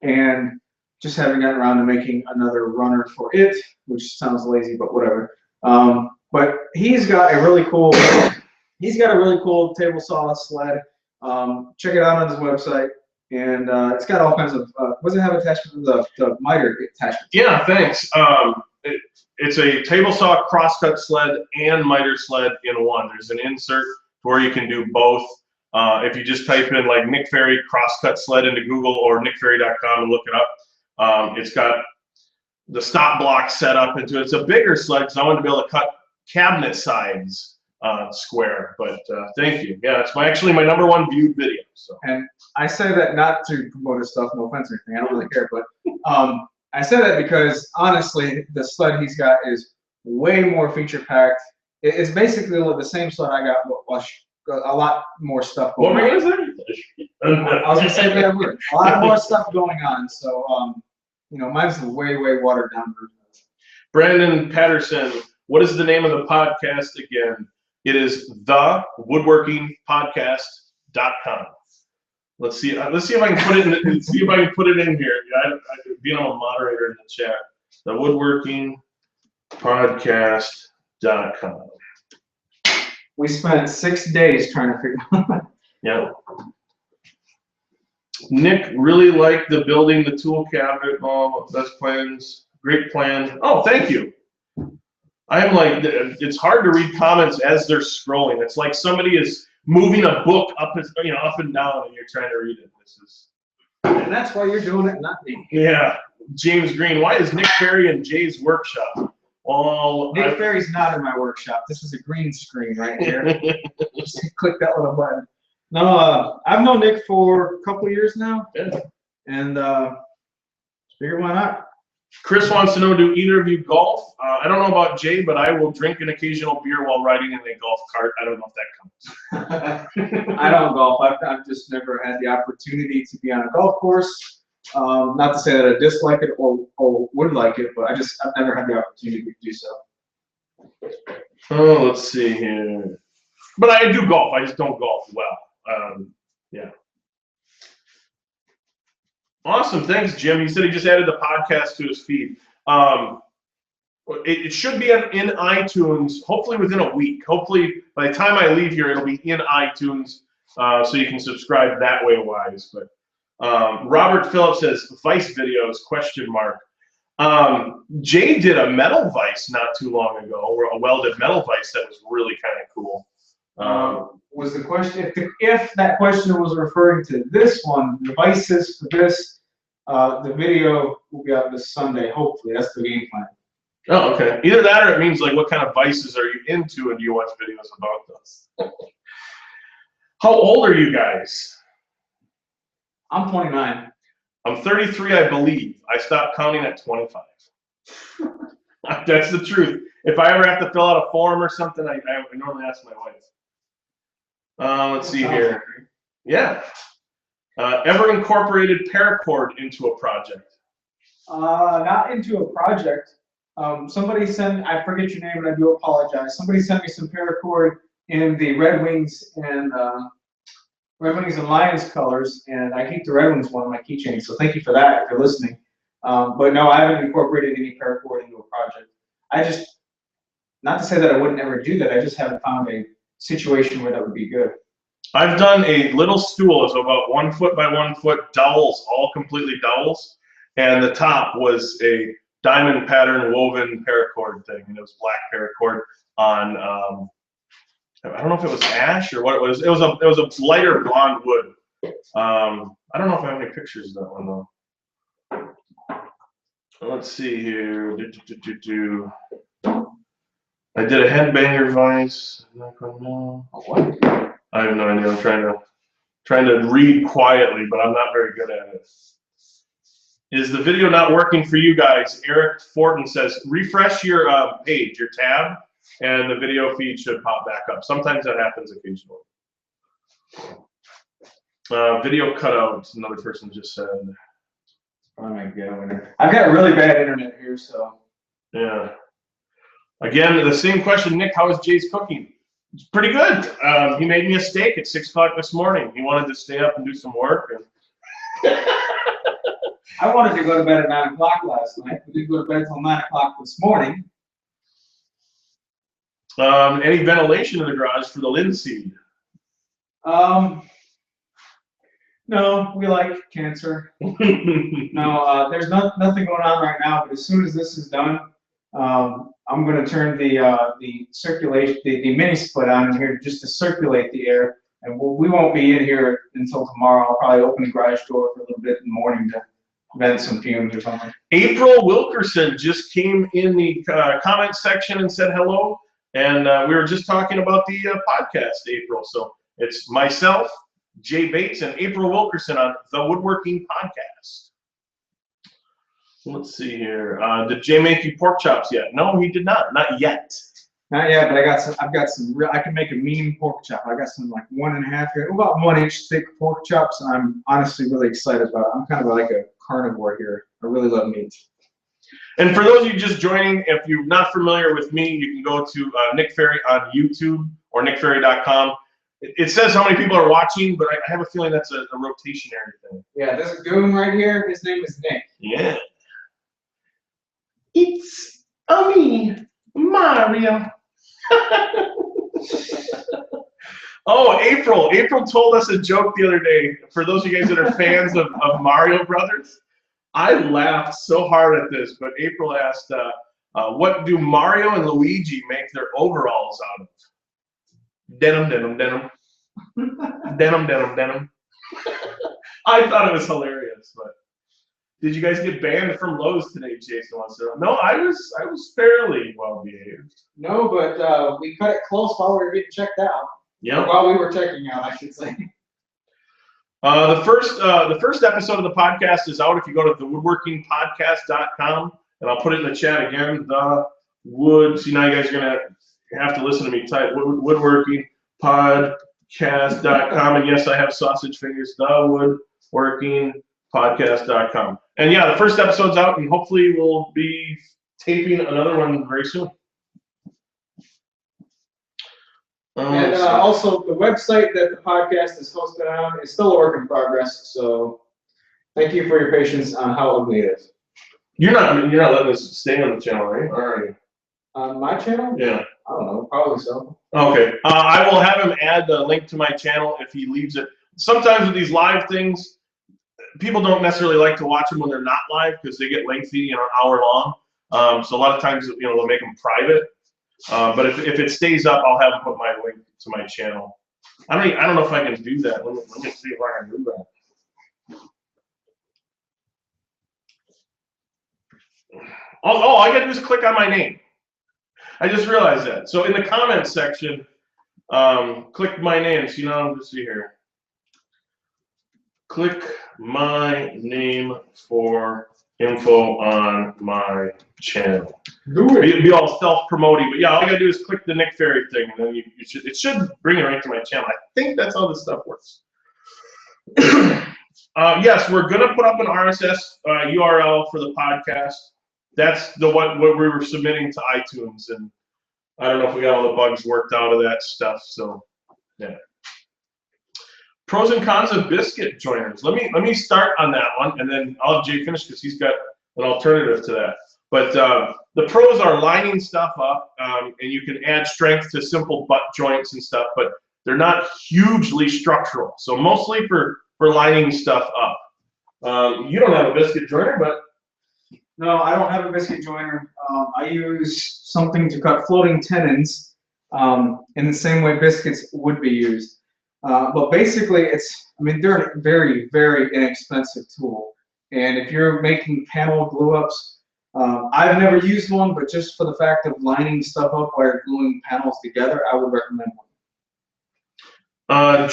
and just haven't gotten around to making another runner for it, which sounds lazy, but whatever. But he's got a really cool table saw sled. Check it out on his website. And it's got all kinds of, what does it have attachment to the miter attachment?
Yeah, thanks. It's a table saw, crosscut sled, and miter sled in one. There's an insert where you can do both. If you just type in like Nick Ferry crosscut sled into Google or nickferry.com and look it up, it's got the stop block set up into it. It's a bigger sled because I wanted to be able to cut cabinet sides square. But thank you. Yeah, it's actually my #1 viewed video. So.
And I say that not to promote his stuff, no offense or anything, I don't really care, but I say that because honestly, the sled he's got is way more feature packed. It's basically the same sled I got, but a lot more stuff going on.
What were you going to say?
I was going to say that word. A lot more stuff going on, so mine's way watered down version.
Brandon Patterson, what is the name of the podcast again? It is thewoodworkingpodcast.com. Let's see if I can put it in. See if I can put it in here. Being a moderator in the chat. Thewoodworkingpodcast.com.
We spent 6 days trying to figure out that.
Yeah. Nick really liked the building the tool cabinet. Oh, best plans. Great plan. Oh, thank you. I'm like, it's hard to read comments as they're scrolling. It's like somebody is moving a book up and down, and you're trying to read it.
And that's why you're doing it, not me.
Yeah. James Green, why is Nick Ferry in Jay's workshop? Well,
Nick Ferry's not in my workshop. This is a green screen right here. Just click that little button. No, I've known Nick for a couple of years now.
Yeah.
And figure why not?
Chris wants to know, do either of you golf? I don't know about Jay, but I will drink an occasional beer while riding in a golf cart. I don't know if that counts.
I don't golf. I've just never had the opportunity to be on a golf course. Not to say that I dislike it or would like it, but I've never had the opportunity to do so.
Oh, let's see here. But I do golf. I just don't golf well. Yeah. Awesome. Thanks, Jim. He said he just added the podcast to his feed. It should be in iTunes, hopefully within a week. Hopefully, by the time I leave here, it'll be in iTunes, so you can subscribe that way wise. But Robert Phillips says, Vice videos, ? Jay did a metal vise not too long ago, or a welded metal vise that was really kind of cool.
Was the question, if that question was referring to this one, the vices for this, the video will be out this Sunday, hopefully. That's the game plan.
Oh, okay. Either that or it means like what kind of vices are you into and do you watch videos about those? How old are you guys?
I'm 29.
I'm 33, I believe. I stopped counting at 25. That's the truth. If I ever have to fill out a form or something, I normally ask my wife. Let's see here. Yeah. Ever incorporated paracord into a project?
Not into a project. Somebody sent, I forget your name and I do apologize. Somebody sent me some paracord in the Red Wings and Lions colors, and I keep the Red Wings one on my keychain, so thank you for that if you're listening. But no, I haven't incorporated any paracord into a project. Not to say that I wouldn't ever do that, I just haven't found a situation where that would be good.
I've done a little stool, it's about 1 foot by 1 foot dowels, all completely dowels, and the top was a diamond pattern woven paracord thing, and it was black paracord on I don't know if it was ash or what it was. It was a lighter blonde wood. I don't know if I have any pictures of that one though. Let's see here. I did a headbanger vise. What? I have no idea. I'm trying to read quietly, but I'm not very good at it. Is the video not working for you guys? Eric Fortin says, refresh your page, your tab, and the video feed should pop back up. Sometimes that happens occasionally. Video cutout, another person just said.
Oh my God. I've got really bad internet here, so.
Yeah. Again, the same question, Nick, how is Jay's cooking? It's pretty good. He made me a steak at 6 o'clock this morning. He wanted to stay up and do some work. And
I wanted to go to bed at 9 o'clock last night. We didn't go to bed until 9 o'clock this morning.
Any ventilation in the garage for the linseed?
No, we like cancer. No, there's nothing going on right now, but as soon as this is done, I'm going to turn the circulation, the mini split on in here just to circulate the air, and we won't be in here until tomorrow. I'll probably open the garage door for a little bit in the morning to vent some fumes or something.
April Wilkerson just came in the comment section and said hello, and we were just talking about the podcast, April. So it's myself, Jay Bates, and April Wilkerson on the Woodworking Podcast. Let's see here. Did Jay make you pork chops yet? No, he did not. Not yet.
Not yet, but I've got some real. I can make a mean pork chop. I got some like 1.5, about 1 inch thick pork chops, and I'm honestly really excited about it. I'm kind of like a carnivore here. I really love meat.
And for those of you just joining, if you're not familiar with me, you can go to Nick Ferry on YouTube or nickferry.com. It says how many people are watching, but I have a feeling that's a rotationary thing.
Yeah, this goon right here, his name is Nick.
Yeah. It's me, Mario. Oh, April. April told us a joke the other day. For those of you guys that are fans of Mario Brothers, I laughed so hard at this, but April asked, what do Mario and Luigi make their overalls out of? Denim, denim, denim. Denim, denim, denim. I thought it was hilarious, but did you guys get banned from Lowe's today, Jason wants to know? No, I was fairly well behaved.
No, but we cut it close while we were getting checked out.
Yeah.
While we were checking out, I should say.
The first episode of the podcast is out if you go to thewoodworkingpodcast.com, and I'll put it in the chat again. See, now you guys are gonna have to listen to me type woodworkingpodcast.com, and yes, I have sausage fingers. Thewoodworkingpodcast.com, and yeah, the first episode's out, and hopefully we'll be taping another one very soon.
And also, the website that the podcast is hosted on is still a work in progress. So, thank you for your patience on how ugly it is.
You're not letting us stay on the channel, right? Or are you?
On my channel?
Yeah.
I don't know. Probably so.
Okay. I will have him add the link to my channel if he leaves it. Sometimes with these live things, people don't necessarily like to watch them when they're not live because they get lengthy, an hour long. So a lot of times, they'll make them private. But if it stays up, I'll have him put my link to my channel. I don't know if I can do that. Let me see if I can do that. All I gotta do is click on my name. I just realized that. So in the comments section, click my name. So let's see here. Click my name for info on my channel.
Do it.
Be all self-promoting, but yeah, all you gotta do is click the Nick Ferry thing, and then it should bring it right to my channel. I think that's how this stuff works. Yes, we're gonna put up an RSS URL for the podcast. That's what we were submitting to iTunes, and I don't know if we got all the bugs worked out of that stuff. So yeah. Pros and cons of biscuit joiners. Let me start on that one, and then I'll have Jay finish because he's got an alternative to that. But the pros are lining stuff up, and you can add strength to simple butt joints and stuff, but they're not hugely structural. So mostly for lining stuff up. You don't have a biscuit joiner, but
No, I don't have a biscuit joiner. I use something to cut floating tenons in the same way biscuits would be used. But basically, they're a very, very inexpensive tool. And if you're making panel glue-ups, I've never used one, but just for the fact of lining stuff up while you're gluing panels together, I would recommend one.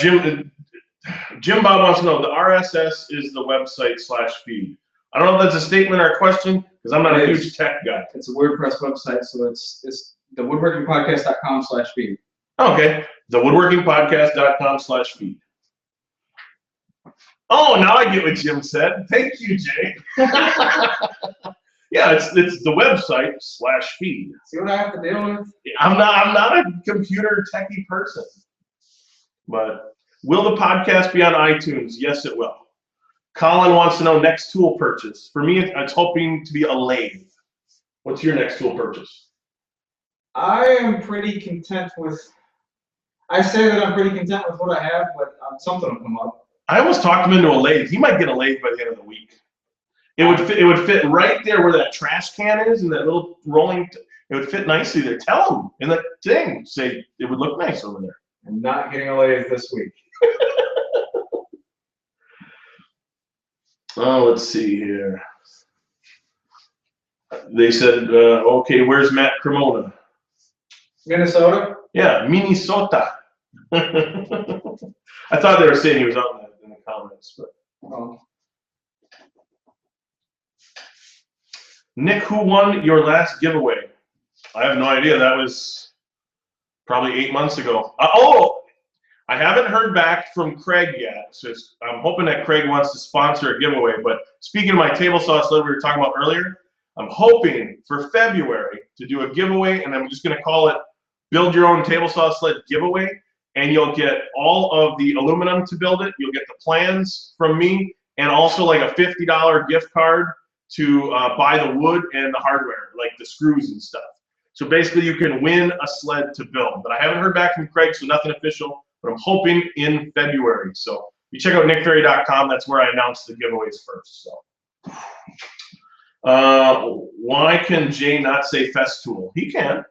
Jim Bob wants to know, the RSS is the website /feed. I don't know if that's a statement or a question, because I'm not a huge tech guy.
It's a WordPress website, so it's the woodworkingpodcast.com/feed.
Okay, thewoodworkingpodcast.com/feed. Oh, now I get what Jim said. Thank you, Jay. Yeah, it's the website /feed.
See what I have to deal with?
I'm not a computer techie person. But will the podcast be on iTunes? Yes, it will. Colin wants to know next tool purchase. For me, it's hoping to be a lathe. What's your next tool purchase?
I am pretty content with. I say that I'm pretty content with what I have, but something will come up.
I almost talked him into a lathe. He might get a lathe by the end of the week. It would fit right there where that trash can is, and that little rolling. It would fit nicely there. Tell him in the thing. Say it would look nice over there.
I'm not getting a lathe this week.
Oh, let's see here. They said, okay, where's Matt Cremona?
Minnesota?
Yeah, Minnesota. I thought they were saying he was out in the comments, but.
Oh.
Nick, who won your last giveaway? I have no idea. That was probably 8 months ago. I haven't heard back from Craig yet, so I'm hoping that Craig wants to sponsor a giveaway. But speaking of my table saw sled we were talking about earlier, I'm hoping for February to do a giveaway, and I'm just going to call it Build Your Own Table Saw Sled Giveaway, and you'll get all of the aluminum to build it. You'll get the plans from me, and also like a $50 gift card to buy the wood and the hardware, like the screws and stuff. So basically, you can win a sled to build. But I haven't heard back from Craig, so nothing official. But I'm hoping in February. So you check out nickferry.com. That's where I announce the giveaways first. So why can Jay not say Festool? He can.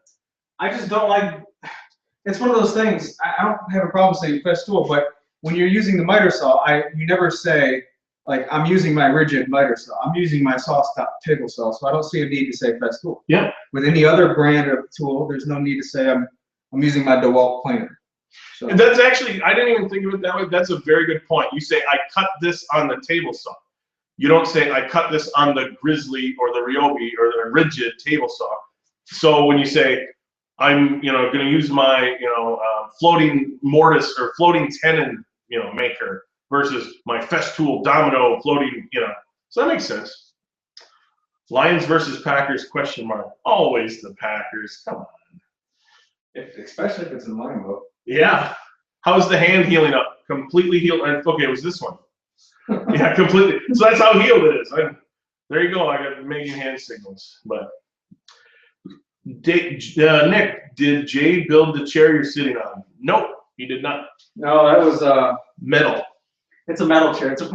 I just don't like. It's one of those things. I don't have a problem saying Festool, but when you're using the miter saw, you never say, like, I'm using my rigid miter saw. I'm using my saw stop table saw, so I don't see a need to say Festool.
Yeah.
With any other brand of tool, there's no need to say I'm using my DeWalt planer. So.
That's actually, I didn't even think of it that way. That's a very good point. You say, I cut this on the table saw. You don't say, I cut this on the Grizzly or the Ryobi or the rigid table saw. So when you say, I'm, going to use my, floating mortise or floating tenon, maker versus my Festool Domino floating, so that makes sense. Lions versus Packers, ? Always the Packers, come on.
Especially if it's in line mode.
Yeah. How's the hand healing up? Completely healed. Okay, it was this one. Yeah, completely. So that's how healed it is. There you go. I got making hand signals. But Nick, did Jay build the chair you're sitting on? Nope, he did not.
No, that was
Metal.
It's a metal chair. It's a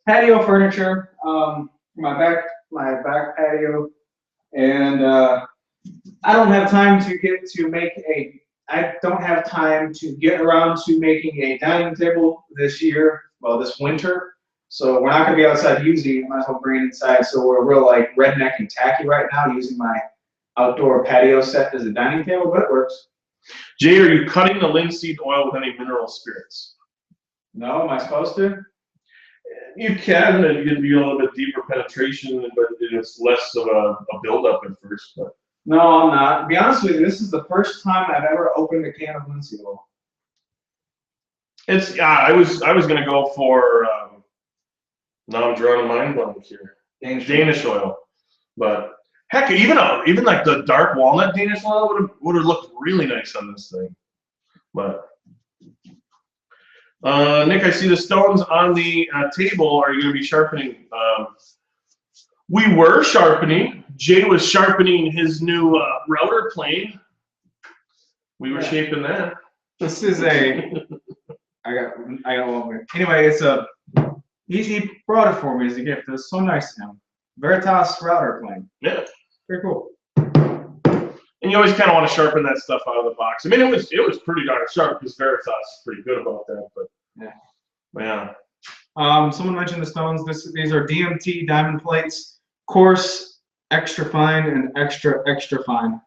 patio furniture. My back patio, and I don't have time to get around to making a dining table this year. Well, this winter. So we're not going to be outside using it. Might as well bring it inside. So we're real like redneck and tacky right now, using my outdoor patio set as a dining table, but it works.
Jay, are you cutting the linseed oil with any mineral spirits?
No, am I supposed to?
You can, and you can do a little bit deeper penetration, but it's less of a buildup at first. But.
No, I'm not. To be honest with you, this is the first time I've ever opened a can of linseed oil.
It's I was gonna go for now I'm drawing a mind blank here. Danish oil, but heck, even like the dark walnut Danish oil would have looked really nice on this thing. But Nick, I see the stones on the table. Are you gonna be sharpening? We were sharpening. Jay was sharpening his new router plane. We were shaping that.
This is a. I got one here. Anyway, he brought it for me as a gift. It was so nice to him. Veritas router plane.
Yeah.
Very cool.
And you always kind of want to sharpen that stuff out of the box. I mean, it was pretty darn sharp because Veritas is pretty good about that. But yeah.
Someone mentioned the stones. These are DMT diamond plates, coarse, extra fine, and extra fine,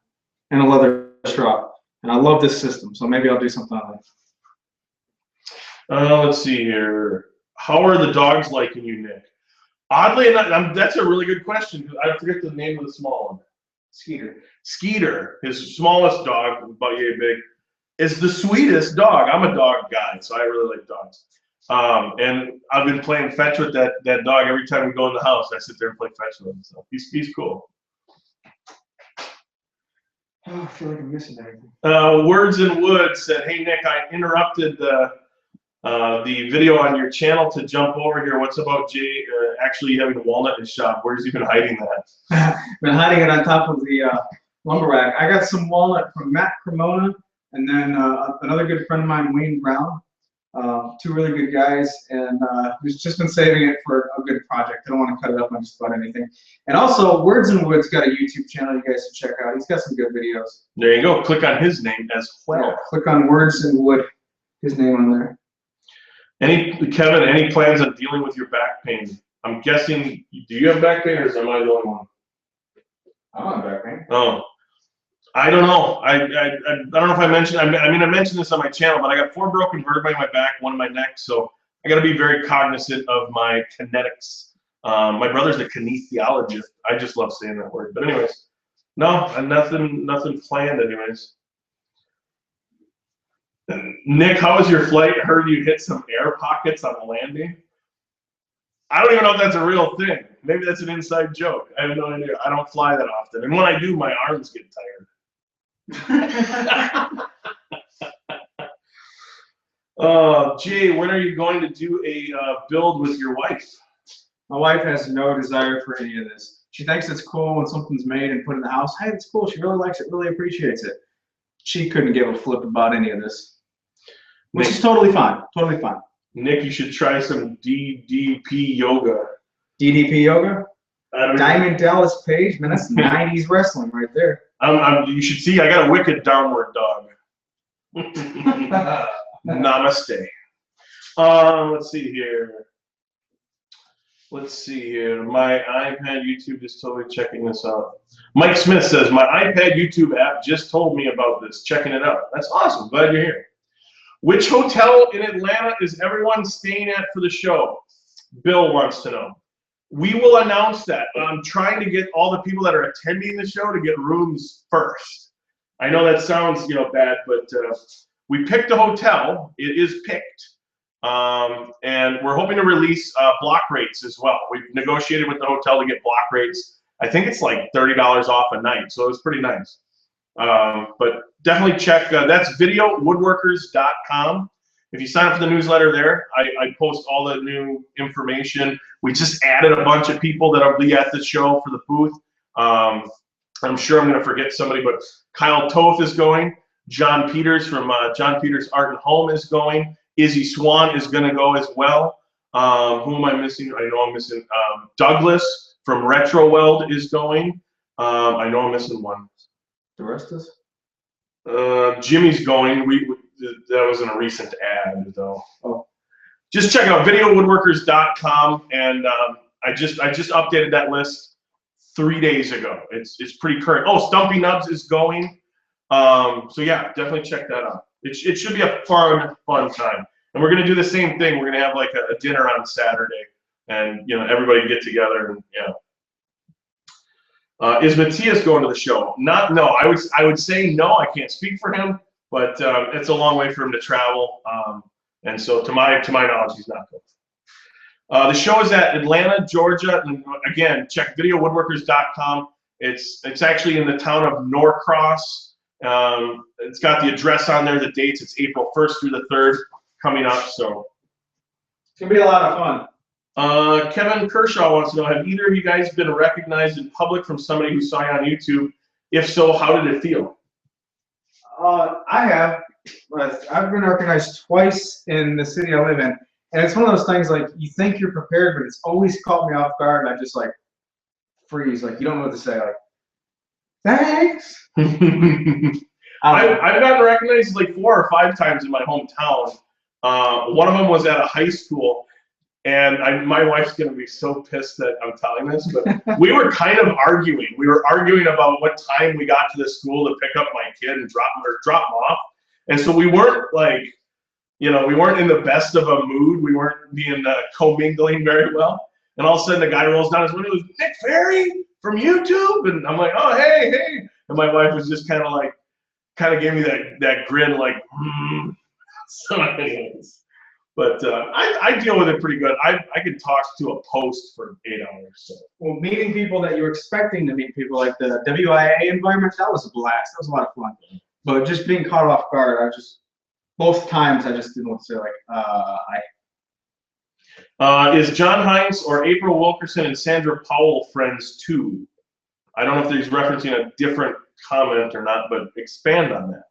and a leather straw. And I love this system, so maybe I'll do something on it.
Let's see here. How are the dogs liking you, Nick? Oddly enough, that's a really good question. I forget the name of the small one. Skeeter, his smallest dog, about yay big, is the sweetest dog. I'm a dog guy, so I really like dogs. And I've been playing fetch with that dog every time we go in the house. I sit there and play fetch with him. So he's cool.
Oh, I feel like I'm missing anything.
Words and Wood said, "Hey Nick, I interrupted the video on your channel to jump over here. What's about Jay actually having a walnut in his shop? Where's he been hiding that?"
Been hiding it on top of the lumber rack. I got some walnut from Matt Cremona, and then another good friend of mine, Wayne Brown. Two really good guys, and who's just been saving it for a good project. I don't want to cut it up on just about anything. And also, Words and Wood's got a YouTube channel you guys should check out. He's got some good videos.
There you go. Click on his name as well.
Yeah, click on Words and Wood, his name on there.
Kevin, any plans on dealing with your back pain? I'm guessing, do you have back pain, or am I the only one?
I don't have back pain.
Oh, I don't know. I don't know if I mentioned. I mean, I mentioned this on my channel, but I got 4 broken vertebrae in my back, 1 in my neck, so I got to be very cognizant of my kinetics. My brother's a kinesiologist. I just love saying that word. But anyways, no, nothing planned. Anyways. Nick, how was your flight? I heard you hit some air pockets on the landing. I don't even know if that's a real thing. Maybe that's an inside joke. I have no idea. I don't fly that often. And when I do, my arms get tired. Jay, when are you going to do a build with your wife?
My wife has no desire for any of this. She thinks it's cool when something's made and put in the house. Hey, it's cool. She really likes it, really appreciates it. She couldn't give a flip about any of this. Which is totally fine. Totally fine.
Nick, you should try some DDP yoga.
DDP yoga?
Diamond
Dallas Page? Man, that's 90s wrestling right there.
You should see, I got a wicked downward dog. Namaste. Let's see here. Let's see here. My iPad YouTube is totally checking this out. Mike Smith says, my iPad YouTube app just told me about this. Checking it out. That's awesome. Glad you're here. Which hotel in Atlanta is everyone staying at for the show? Bill wants to know. We will announce that. I'm trying to get all the people that are attending the show to get rooms first. I know that sounds, bad, but we picked a hotel. It is picked. And we're hoping to release block rates as well. We've negotiated with the hotel to get block rates. I think it's like $30 off a night, so it's pretty nice. But definitely check. That's videowoodworkers.com. If you sign up for the newsletter there, I post all the new information. We just added a bunch of people that will be at the show for the booth. I'm sure I'm going to forget somebody, but Kyle Toth is going. John Peters from John Peters Art and Home is going. Izzy Swan is going to go as well. Who am I missing? I know I'm missing. Douglas from Retro Weld is going. I know I'm missing one.
The rest is?
Jimmy's going. That wasn't a recent ad, though. Oh. Just check out videowoodworkers.com, and I just updated that list 3 days ago. It's pretty current. Oh, Stumpy Nubs is going. So yeah, definitely check that out. It should be a fun time. And we're gonna do the same thing. We're gonna have like a dinner on Saturday, and everybody get together and is Matthias going to the show? No. I would say no. I can't speak for him, but it's a long way for him to travel, and so to my knowledge, he's not going. The show is at Atlanta, Georgia, and again, check videowoodworkers.com. It's actually in the town of Norcross. It's got the address on there, the dates. It's April 1st through the 3rd coming up, so
it's gonna be a lot of fun.
Kevin Kershaw wants to know, have either of you guys been recognized in public from somebody who saw you on YouTube? If so, how did it feel?
I have. I've been recognized twice in the city I live in, and it's one of those things like you think you're prepared, but it's always caught me off guard. I just like freeze, like you don't know what to say. Like, thanks.
I've gotten recognized like 4 or 5 times in my hometown. One of them was at a high school, and my wife's gonna be so pissed that I'm telling this, but we were kind of arguing. We were arguing about what time we got to the school to pick up my kid and drop him off. And so we weren't like, we weren't in the best of a mood. We weren't being commingling very well. And all of a sudden, the guy rolls down his window. It was Nick Ferry from YouTube, and I'm like, oh hey. And my wife was just kind of gave me that grin, like. So anyways, but I deal with it pretty good. I could talk to a post for 8 hours. So.
Well, meeting people that you were expecting to meet, people like the WIA environment, that was a blast. That was a lot of fun. But just being caught off guard, both times I just didn't know what to say. Like,
is John Hines or April Wilkerson and Sandra Powell friends too? I don't know if he's referencing a different comment or not, but expand on that.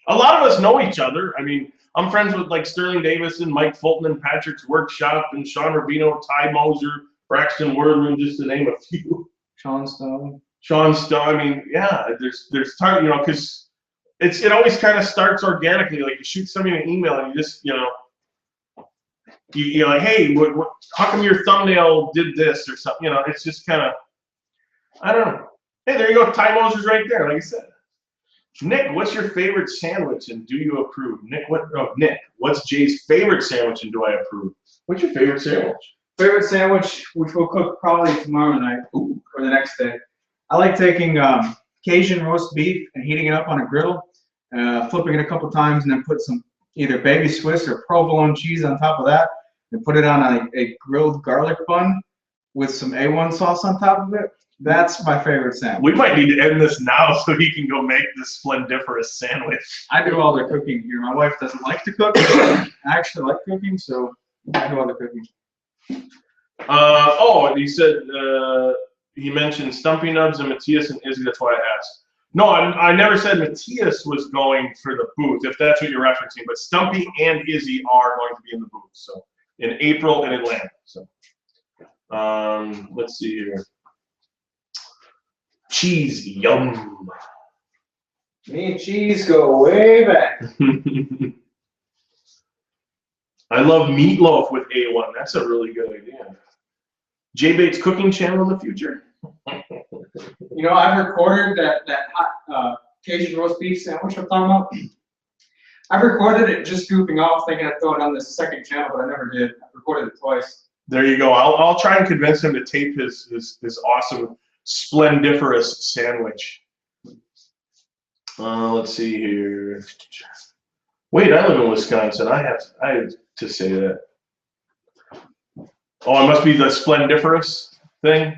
A lot of us know each other. I mean, I'm friends with like Sterling Davis and Mike Fulton and Patrick's Workshop and Sean Rubino, Ty Moser, Braxton Wordman, just to name a few.
Sean Stone.
I mean, yeah, there's time, because it always kind of starts organically. Like you shoot somebody an email and you just, you're like, hey, how come your thumbnail did this or something? It's just kind of, I don't know. Hey, there you go. Ty Moser's right there, like I said. Nick, what's your favorite sandwich and do you approve? Nick, what's Jay's favorite sandwich and do I approve? What's your favorite sandwich?
Favorite sandwich, which we'll cook probably tomorrow night or the next day. I like taking Cajun roast beef and heating it up on a griddle, flipping it a couple times, and then put some either baby Swiss or provolone cheese on top of that, and put it on a grilled garlic bun with some A1 sauce on top of it. That's my favorite sandwich.
We might need to end this now so he can go make this splendiferous sandwich.
I do all the cooking here. My wife doesn't like to cook. I actually like cooking, so I do all the cooking.
He said he mentioned Stumpy Nubs and Matthias and Izzy. That's why I asked. No, I never said Matthias was going for the booth, if that's what you're referencing. But Stumpy and Izzy are going to be in the booth. So in April in Atlanta. So let's see here. Cheese, yum.
Me and cheese go way back.
I love meatloaf with A1. That's a really good idea. Jay Bates cooking channel in the future.
You know, I've recorded that hot Cajun roast beef sandwich I'm talking about. I've recorded it just goofing off, thinking I'd throw it on this second channel, but I never did. I've recorded it twice.
There you go. I'll try and convince him to tape his awesome splendiferous sandwich. Let's see here. Wait, I live in Wisconsin. I have to say that. Oh, it must be the splendiferous thing.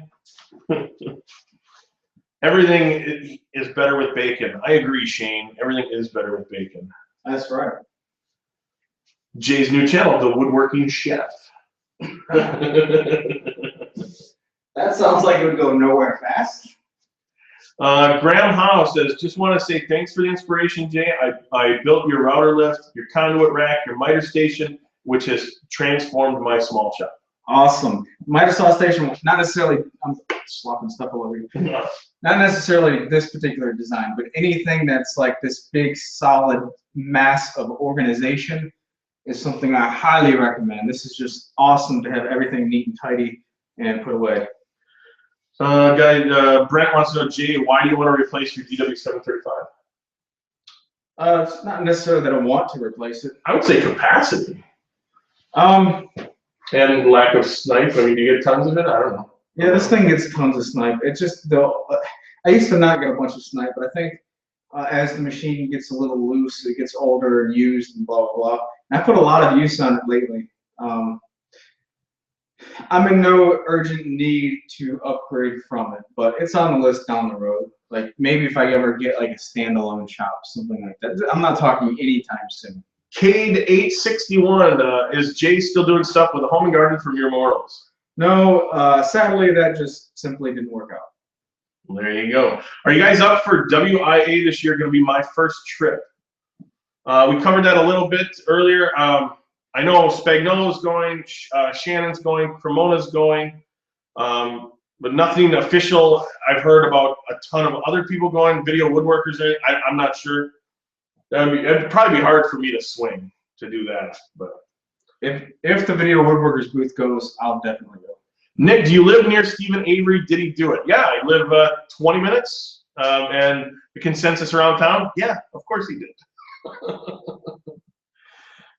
Everything is better with bacon. I agree, Shane. Everything is better with bacon.
That's right.
Jay's new channel, The Woodworking Chef.
That sounds like it would go nowhere fast.
Graham Howe says, just want to say thanks for the inspiration, Jay. I built your router lift, your conduit rack, your miter station, which has transformed my small shop.
Awesome. Miter saw station, not necessarily, I'm slopping stuff all over you. Not necessarily this particular design, but anything that's like this big, solid mass of organization is something I highly recommend. This is just awesome to have everything neat and tidy and put away.
Brent wants to know, Jay, why do you want to replace your DW735?
It's not necessarily that I want to replace it.
I would say capacity. And lack of snipe. I mean, do you get tons of it? I don't know.
Yeah, this thing gets tons of snipe. It's just I used to not get a bunch of snipe, but I think as the machine gets a little loose, it gets older and used and blah, blah, blah. And I put a lot of use on it lately. I'm in no urgent need to upgrade from it, but it's on the list down the road. Like maybe if I ever get like a standalone shop, something like that. I'm not talking anytime soon.
Cade861, is Jay still doing stuff with the Home and Garden for Muir Morals?
No, sadly that just simply didn't work out.
There you go. Are you guys up for WIA this year? Going to be my first trip. We covered that a little bit earlier. I know Spagnolo's going, Shannon's going, Cremona's going, but nothing official. I've heard about a ton of other people going, video woodworkers. I'm not sure. It'd probably be hard for me to swing to do that. But
if the video woodworkers booth goes, I'll definitely go.
Nick, do you live near Stephen Avery? Did he do it? Yeah, I live 20 minutes. And the consensus around town? Yeah, of course he did.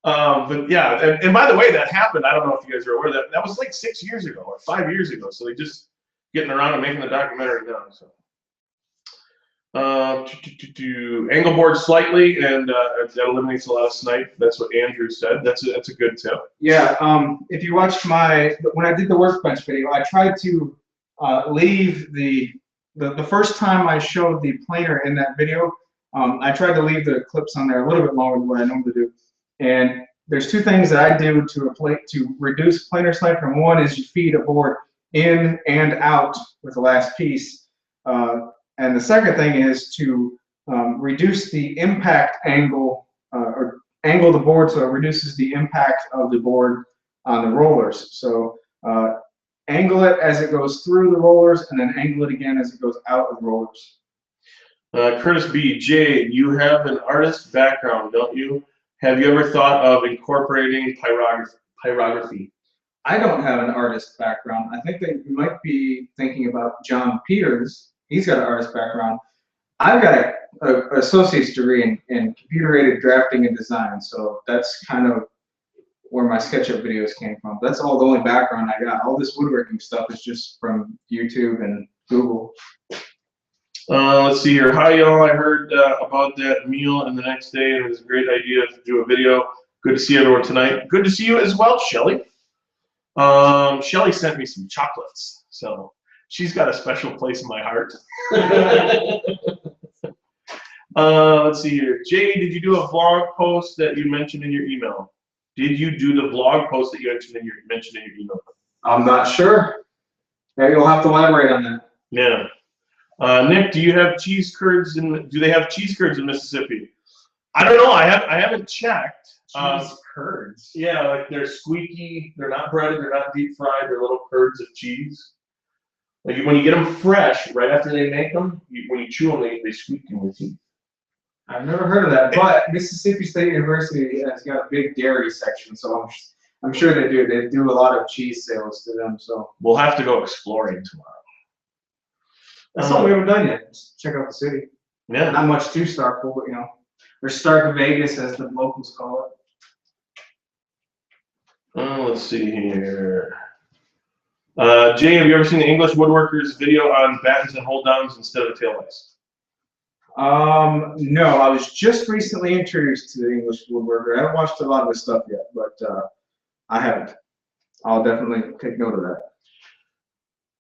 But yeah, and by the way, that happened. I don't know if you guys are aware that was like 6 years ago or 5 years ago. So they just getting around and making the documentary now. So angle board slightly, and that eliminates a lot of snipe. That's what Andrew said. That's a good tip.
Yeah. If you watched when I did the Workbench video, I tried to leave the first time I showed the planer in that video. I tried to leave the clips on there a little bit longer than what I normally do. And there's two things that I do to reduce planer snipe. And one is you feed a board in and out with the last piece. And the second thing is to reduce the impact angle, or angle the board so it reduces the impact of the board on the rollers. So angle it as it goes through the rollers, and then angle it again as it goes out of the rollers.
Curtis B. J, you have an artist background, don't you? Have you ever thought of incorporating pyrography?
I don't have an artist background. I think that you might be thinking about John Peters. He's got an artist background. I've got an associate's degree in computer-aided drafting and design, so that's kind of where my SketchUp videos came from. That's all the only background I got. All this woodworking stuff is just from YouTube and Google.
Let's see here. Hi, y'all. I heard about that meal and the next day, and it was a great idea to do a video. Good to see everyone tonight. Good to see you as well, Shelly. Shelly sent me some chocolates, so she's got a special place in my heart. Let's see here. Jay, did you do a vlog post that you mentioned in your email? Did you do the vlog post that you mentioned in your email?
I'm not sure. Maybe you'll have to elaborate on that.
Yeah. Nick, do you have cheese curds do they have cheese curds in Mississippi? I don't know. I haven't checked.
Cheese curds?
Yeah, like they're squeaky. They're not breaded. They're not deep fried. They're little curds of cheese. Like when you get them fresh, right after they make them, when you chew them, they squeak in your teeth.
I've never heard of that, but Mississippi State University has got a big dairy section, so I'm sure they do. They do a lot of cheese sales to them, so.
We'll have to go exploring tomorrow.
That's something we haven't done yet. Just check out the city.
Yeah.
Not much to Starkville, but or Stark Vegas as the locals call it.
Let's see here. Jay, have you ever seen the English woodworkers video on battens and hold downs instead of taillights?
No, I was just recently introduced to the English woodworker. I haven't watched a lot of this stuff yet, but I haven't. I'll definitely take note of that.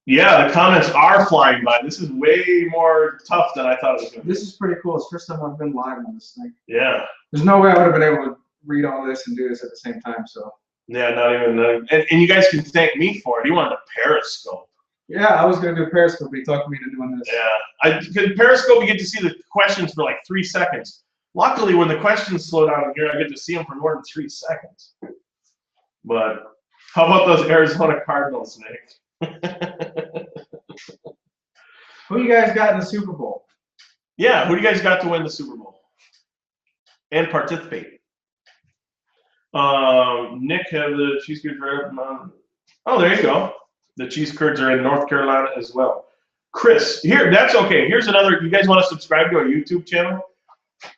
Yeah, the comments are flying by. This is way more tough than I thought it was going to be.
This is pretty cool. It's the first time I've been live on this thing.
Yeah.
There's no way I would have been able to read all this and do this at the same time, so.
Yeah, not even. And you guys can thank me for it. He wanted a Periscope.
Yeah, I was going to do a Periscope, but he talked me into doing this.
Yeah. Because Periscope, you get to see the questions for like 3 seconds. Luckily, when the questions slow down here, I get to see them for more than 3 seconds. But how about those Arizona Cardinals, Nick?
Who you guys got in the Super Bowl?
Yeah, who do you guys got to win the Super Bowl and participate? Nick have the cheese curds right up. Oh, there you go. The cheese curds are in North Carolina as well. Chris, here, that's okay. Here's another. You guys want to subscribe to our YouTube channel?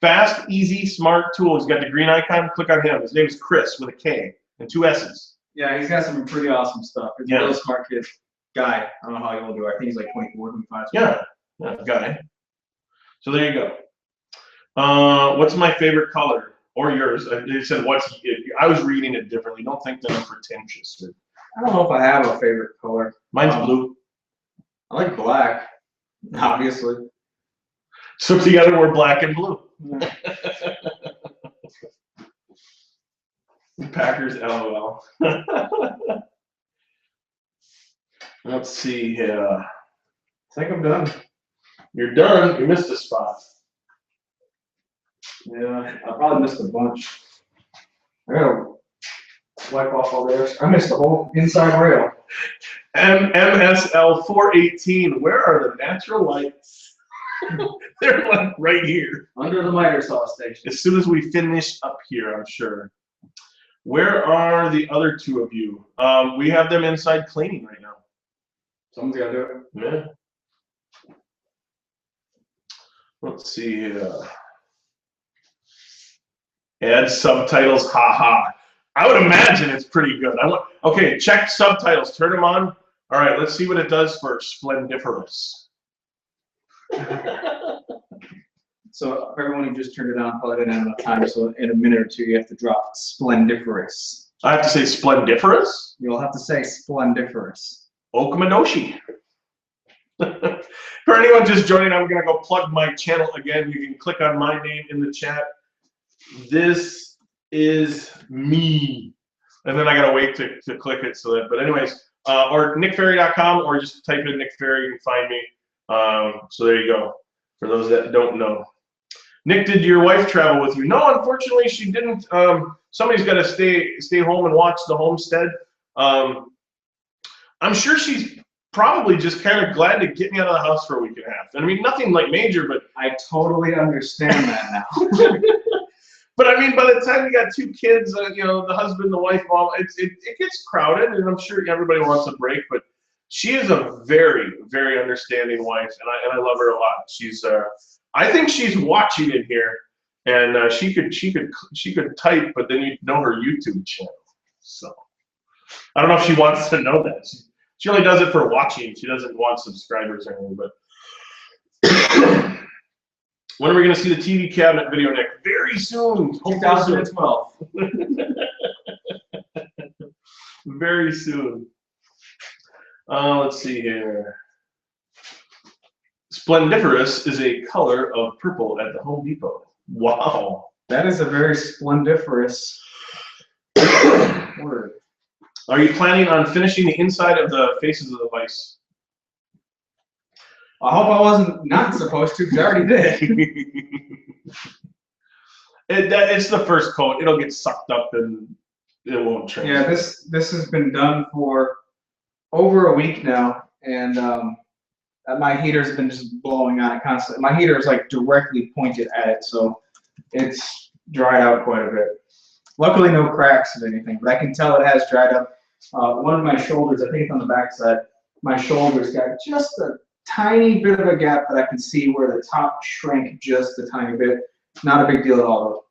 Fast, easy, smart tool. He's got the green icon. Click on him. His name is Chris with a K and 2 S's.
Yeah, he's got some pretty awesome stuff. He's a real smart kid. Guy. I don't know how old you are. I think he's like 24, 25.
Yeah, guy. So there you go. What's my favorite color? Or yours? They said what's. I was reading it differently. Don't think that I'm pretentious.
I don't know if I have a favorite color.
Mine's blue.
I like black, obviously.
So together we're black and blue.
Yeah.
Packers, LOL. Let's see here.
I think I'm done.
You're done. You missed a spot.
Yeah, I probably missed a bunch. I gotta wipe off all this. I missed the whole inside rail.
MSL 418. Where are the natural lights? They're like right here.
Under the miter saw station.
As soon as we finish up here, I'm sure. Where are the other 2 of you? We have them inside cleaning right now.
Someone's gotta do it.
Yeah. Let's see here. Add subtitles, haha. I would imagine it's pretty good. Okay, check subtitles, turn them on. All right, let's see what it does for Splendiferous.
So for everyone who just turned it on, probably didn't have enough time, so in a minute or 2 you have to drop splendiferous.
I have to say Splendiferous?
You'll have to say splendiferous.
Okamadoshi. For anyone just joining, I'm gonna go plug my channel again. You can click on my name in the chat. This is me. And then I gotta wait to click it so that, but anyways, or nickferry.com, or just type in Nick Ferry, you can find me. So there you go, for those that don't know. Nick, did your wife travel with you? No, unfortunately she didn't. Somebody's gotta stay home and watch the homestead. I'm sure she's probably just kind of glad to get me out of the house for a week and a half. I mean, nothing like major, but
I totally understand that now.
But I mean, by the time you got 2 kids, the husband, the wife, mom, it gets crowded, and I'm sure everybody wants a break. But she is a very, very understanding wife, and I love her a lot. She's, I think she's watching it here, and she could type, but then you'd know her YouTube channel. So I don't know if she wants to know that. She only does it for watching. She doesn't want subscribers or anything. But when are we going to see the TV cabinet video, Nick? Very soon.
2012.
Very soon. Let's see here. Splendiferous is a color of purple at the Home Depot. Wow.
That is a very splendiferous word.
Are you planning on finishing the inside of the faces of the vise?
I hope I wasn't not supposed to, because I already did.
It's the first coat. It'll get sucked up and it won't change.
Yeah, this has been done for over a week now, and my heater's been just blowing on it constantly. My heater is like directly pointed at it, so it's dried out quite a bit. Luckily, no cracks or anything, but I can tell it has dried up. One of my shoulders, I think it's on the back side, my shoulder's got just a tiny bit of a gap that I can see where the top shrank just a tiny bit. Not a big deal at all.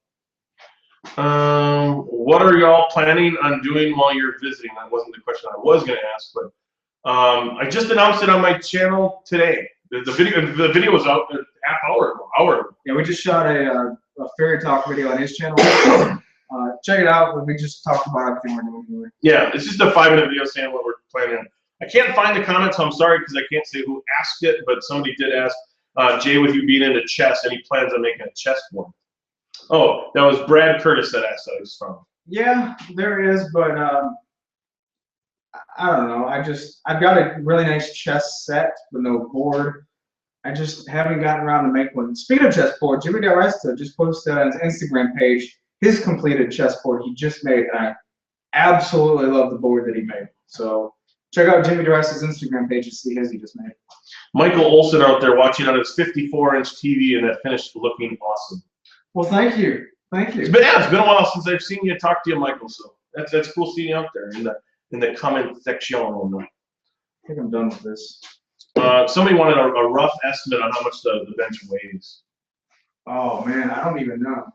What are y'all planning on doing while you're visiting? That wasn't the question I was going to ask, but I just announced it on my channel today. The video was out a half hour ago.
Yeah, we just shot a fairy talk video on his channel. Check it out. We just talked about everything we're doing here.
Yeah, it's just a 5-minute video saying what we're planning on. I can't find the comments, so I'm sorry because I can't say who asked it, but somebody did ask, Jay, with you being into chess, any plans on making a chessboard? Oh, that was Brad Curtis that asked us from.
Yeah, there is, but I don't know. I've got a really nice chess set with no board. I just haven't gotten around to make one. Speaking of chessboard, Jimmy DeResta just posted on his Instagram page his completed chessboard he just made, and I absolutely love the board that he made. So check out Jimmy DeResta's Instagram page to see his he just made.
Michael Olson out there watching on his 54-inch TV, and that finished looking awesome.
Well, thank you. Thank you.
It's been a while since I've seen you talk to you, Michael. So that's cool seeing you out there in the comment section.
I think I'm done with this.
Somebody wanted a rough estimate on how much the bench weighs.
Oh man, I don't even know.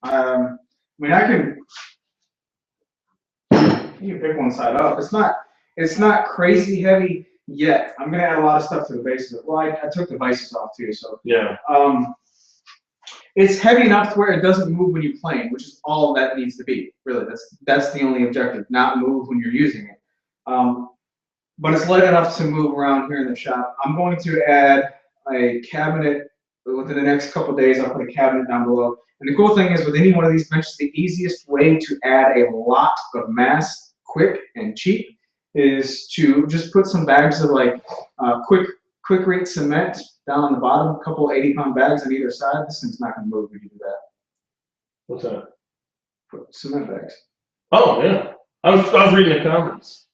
I mean, you can pick one side up. It's not crazy heavy yet. I'm gonna add a lot of stuff to the base of it. Well, I took the vices off too, so
yeah.
It's heavy enough to where it doesn't move when you're playing, which is all that needs to be. Really, that's the only objective. Not move when you're using it. But it's light enough to move around here in the shop. I'm going to add a cabinet within the next couple of days. I'll put a cabinet down below. And the cool thing is with any one of these benches, the easiest way to add a lot of mass quick and cheap is to just put some bags of like quick rate cement down on the bottom, a couple 80-pound bags on either side. This thing's not going to move when you do that.
What's that?
Put cement bags.
Oh, yeah. I was reading the comments.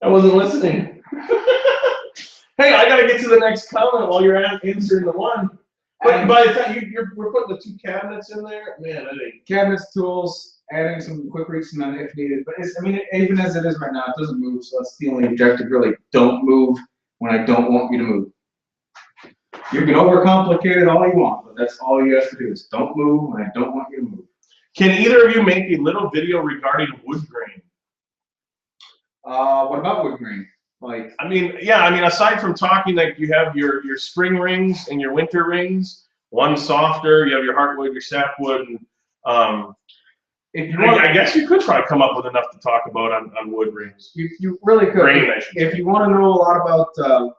I wasn't listening. Hey, I got to get to the next comment while you're answering the one. But by the time we're putting the 2 cabinets in there, man, I think.
Cabinets, tools, adding some quick rate cement if needed. But even as it is right now, it doesn't move. So that's the only objective, really. Don't move when I don't want you to move. You can overcomplicate it all you want, but that's all you have to do is don't move when I don't want you to move.
Can either of you make a little video regarding wood grain?
What about wood grain? Like,
I mean, aside from talking, like you have your spring rings and your winter rings, one softer, you have your heartwood, your sapwood, and if you want, I guess you could probably come up with enough to talk about on wood rings.
You really could.
Grain, I should say.
If you want to know a lot about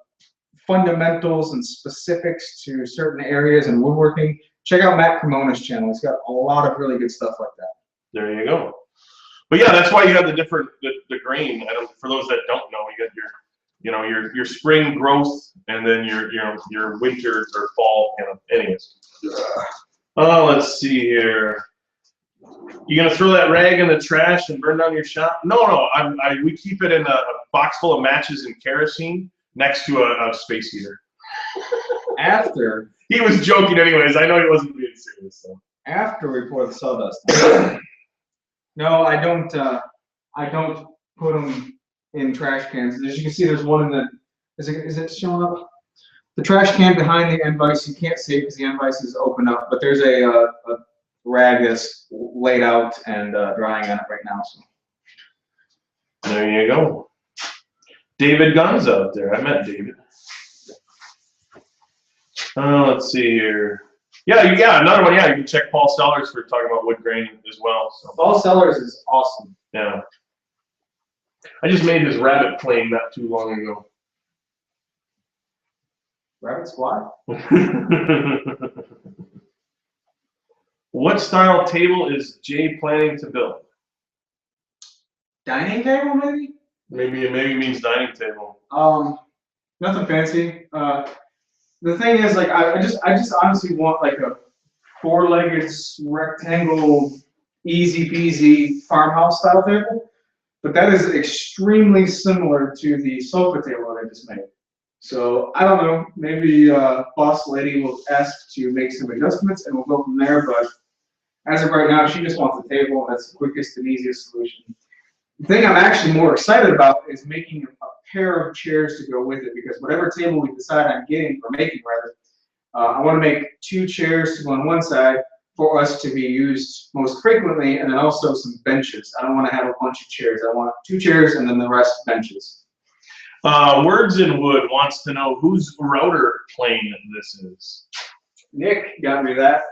fundamentals and specifics to certain areas in woodworking, check out Matt Cremona's channel. He's got a lot of really good stuff like that.
There you go. But yeah, that's why you have the grain. For those that don't know, you got your spring growth and then your winter or fall kind of. Anyways. Let's see here. You gonna throw that rag in the trash and burn down your shop? No. We keep it in a box full of matches and kerosene next to a space heater.
After
he was joking, anyways. I know he wasn't being serious. So.
After we pour the sawdust. No, I don't put them in trash cans. As you can see, there's one in the. Is it showing up? The trash can behind the end vise. You can't see it because the end vise is open up. But there's a rag that's laid out and drying on it right now. So.
There you go. David Gunn's out there. I met David. Let's see here. Yeah, another one. Yeah, you can check Paul Sellers for talking about wood grain as well. So.
Paul Sellers is awesome.
Yeah. I just made his rabbit plane not too long ago.
Rabbits fly?
What style table is Jay planning to build?
Dining table, maybe?
Maybe it means dining table.
Nothing fancy. The thing is, like, I just honestly want like a 4-legged rectangle, easy peasy farmhouse style table. But that is extremely similar to the sofa table that I just made. So I don't know. Maybe boss lady will ask to make some adjustments, and we'll go from there. But as of right now, she just wants a table. That's the quickest and easiest solution. The thing I'm actually more excited about is making a pair of chairs to go with it, because whatever table we decide on getting, or making rather, I want to make 2 chairs to go on one side for us to be used most frequently, and then also some benches. I don't want to have a bunch of chairs. I want 2 chairs and then the rest benches.
Words in Wood wants to know whose router plane this is.
Nick got me that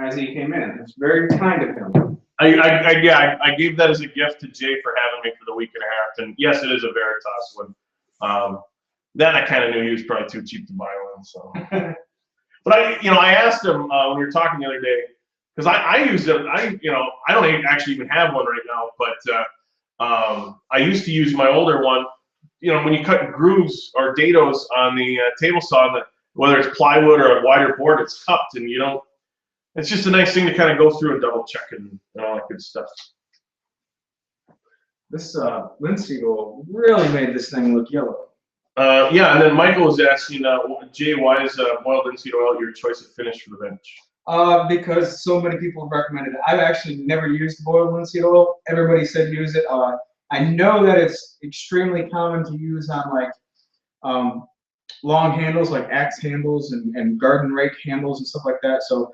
as he came in. It's very kind of him.
I gave that as a gift to Jay for having me for the week and a half, and yes, it is a Veritas one. That I kind of knew he was probably too cheap to buy one. So, but I asked him when we were talking the other day, because I use it. I don't actually even have one right now, but I used to use my older one. When you cut grooves or dados on the table saw, whether it's plywood or a wider board, it's cupped, and you don't. It's just a nice thing to kind of go through and double check and all that good stuff.
This linseed oil really made this thing look yellow.
Yeah, and then Michael was asking, Jay, why is boiled linseed oil your choice of finish for the bench?
Because so many people have recommended it. I've actually never used boiled linseed oil. Everybody said use it. I know that it's extremely common to use on like long handles, like axe handles and garden rake handles and stuff like that. So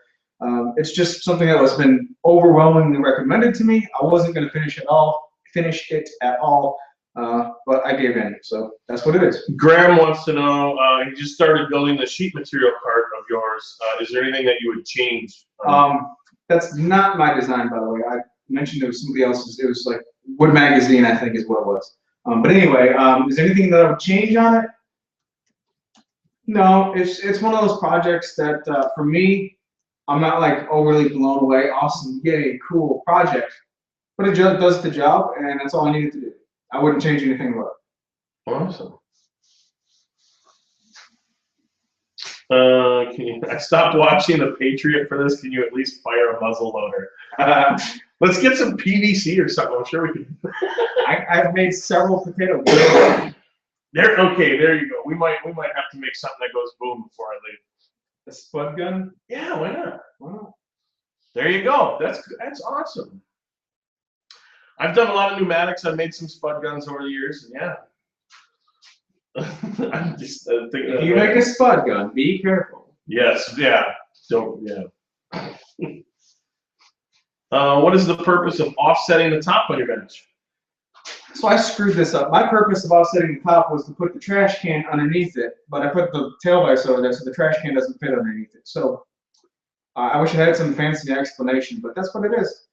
it's just something that has been overwhelmingly recommended to me. I wasn't going to finish it at all, but I gave in. So that's what it is.
Graham wants to know, he just started building the sheet material cart of yours. Is there anything that you would change?
That's not my design, by the way. I mentioned it was somebody else's. It was like Wood Magazine, I think is what it was. But anyway, is there anything that I would change on it? No, it's one of those projects that for me, I'm not like overly blown away. Awesome, yay, cool project. But it just does the job, and that's all I needed to do. I wouldn't change anything about it.
Awesome. I stopped watching The Patriot for this. Can you at least fire a muzzle loader? Let's get some PVC or something. I'm sure we can.
I've made several potato.
Okay, there you go. We might have to make something that goes boom before I leave.
A spud gun?
Yeah, why not?
Wow.
There you go. That's awesome. I've done a lot of pneumatics. I've made some spud guns over the years, and yeah. I'm just thinking.
If you make a spud gun, be careful.
Yes. Yeah. Don't. Yeah. What is the purpose of offsetting the top on your bench?
So I screwed this up. My purpose of offsetting the top was to put the trash can underneath it, but I put the tail vise over there so the trash can doesn't fit underneath it. So I wish I had some fancy explanation, but that's what it is.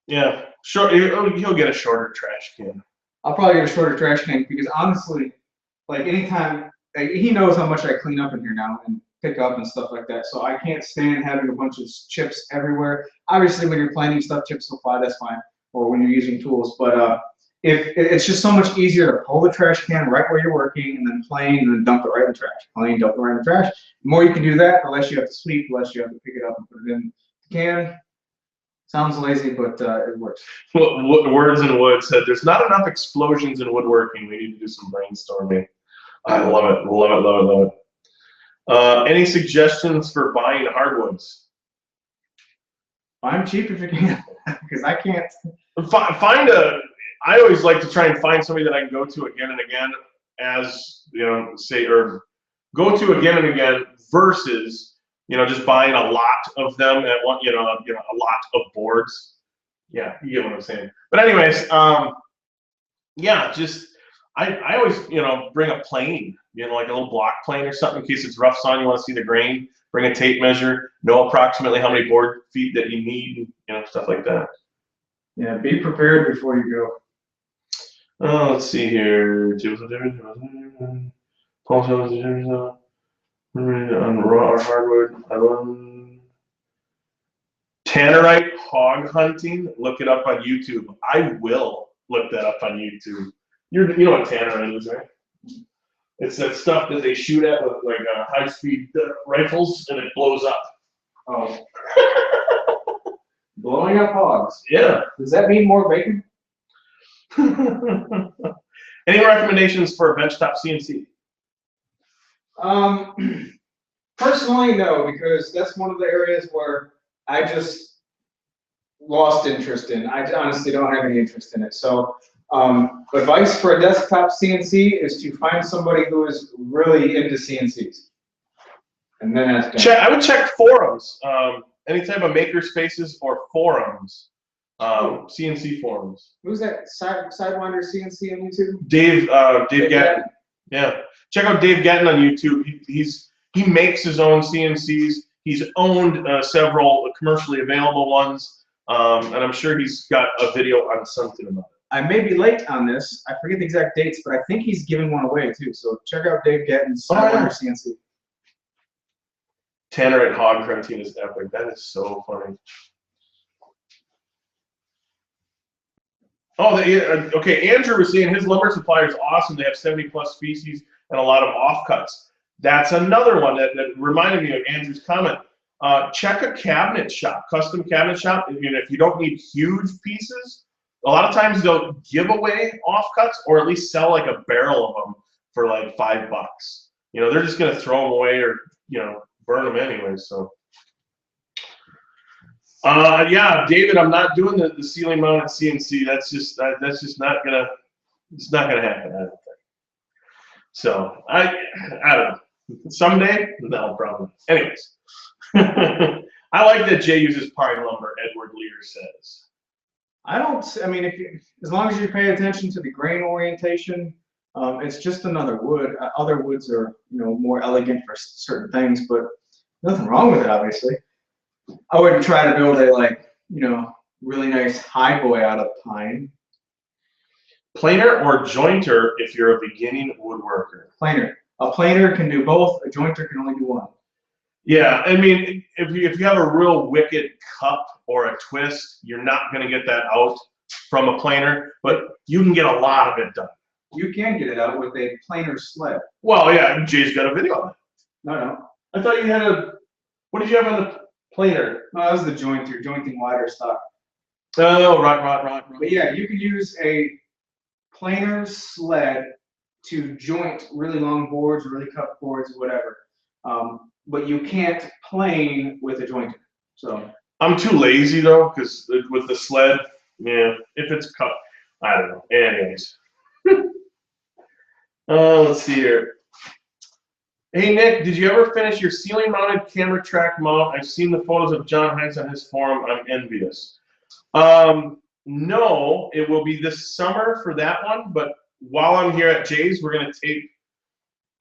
Yeah, short. He'll get a shorter trash can.
I'll probably get a shorter trash can because honestly, like anytime, he knows how much I clean up in here now and pick up and stuff like that. So I can't stand having a bunch of chips everywhere. Obviously, when you're planing stuff, chips will fly. That's fine. Or when you're using tools, but if it's just so much easier to pull the trash can right where you're working and then plane and then dump it right in the trash. Plane, dump it right in the trash. The more you can do that, the less you have to sweep, the less you have to pick it up and put it in the can. Sounds lazy, but it works.
Words in Wood said, "There's not enough explosions in woodworking. We need to do some brainstorming." I love it. Love it. Love it. Love it. Any suggestions for buying hardwoods?
Buy them cheap if you can, because I can't.
I always like to try and find somebody that I can go to again and again, as or go to again and again versus just buying a lot of them at one, a lot of boards. Yeah, you get what I'm saying. But anyways, yeah, just I always bring a plane, like a little block plane or something in case it's rough sawn. You want to see the grain. Bring a tape measure. Know approximately how many board feet that you need. Stuff like that.
Yeah, be prepared before you go.
Let's see here. On raw or hardwood. Tannerite hog hunting. Look it up on YouTube. I will look that up on YouTube. You know what tannerite is, right? It's that stuff that they shoot at with like high-speed rifles, and it blows up.
Oh. Blowing up hogs.
Yeah.
Does that mean more bacon?
Any recommendations for a benchtop CNC?
Personally, no, because that's one of the areas where I just lost interest in. I honestly don't have any interest in it. So, advice for a desktop CNC is to find somebody who is really into CNCs, and then ask them.
I would check forums. Any type of maker spaces or forums. CNC forums.
Who's that? Sidewinder CNC on YouTube?
Dave Gatton. Yeah, check out Dave Gatton on YouTube. He makes his own CNCs. He's owned several commercially available ones, and I'm sure he's got a video on something about it.
I may be late on this. I forget the exact dates, but I think he's giving one away too. So check out Dave Gatton's Sidewinder CNC.
Tanner at Hog Quarantine is epic. That is so funny. Oh, okay. Andrew was saying his lumber supplier is awesome. They have 70+ species and a lot of offcuts. That's another one that reminded me of Andrew's comment. Check a cabinet shop, custom cabinet shop. If you don't need huge pieces, a lot of times they'll give away offcuts or at least sell like a barrel of them for like $5. They're just gonna throw them away or burn them anyway. So. Yeah, David, I'm not doing the ceiling mounted CNC. That's just not gonna happen. I don't think. So I don't know. Someday, no problem. Anyways, I like that Jay uses pine lumber. Edward Lear says.
I mean, as long as you pay attention to the grain orientation, it's just another wood. Other woods are more elegant for certain things, but nothing wrong with it, obviously. I wouldn't try to build a really nice high boy out of pine.
Planer or jointer if you're a beginning woodworker?
Planer. A planer can do both. A jointer can only do one.
Yeah, I mean, if you have a real wicked cup or a twist, you're not going to get that out from a planer, but you can get a lot of it done.
You can get it out with a planer sled.
Well, yeah, Jay's got a video on it.
No.
I thought you had what did you have on the planer?
No, that was the jointer, jointing wire stock.
Oh, right.
But yeah, you can use a planer sled to joint really long boards, really cut boards, whatever. But you can't plane with a jointer. So
I'm too lazy though, because with the sled, yeah, if it's cut, I don't know. Anyways, let's see here. Hey Nick, did you ever finish your ceiling mounted camera track mount? I've seen the photos of John Heinz on his forum. I'm envious. No, it will be this summer for that one, but while I'm here at Jay's, we're going to tape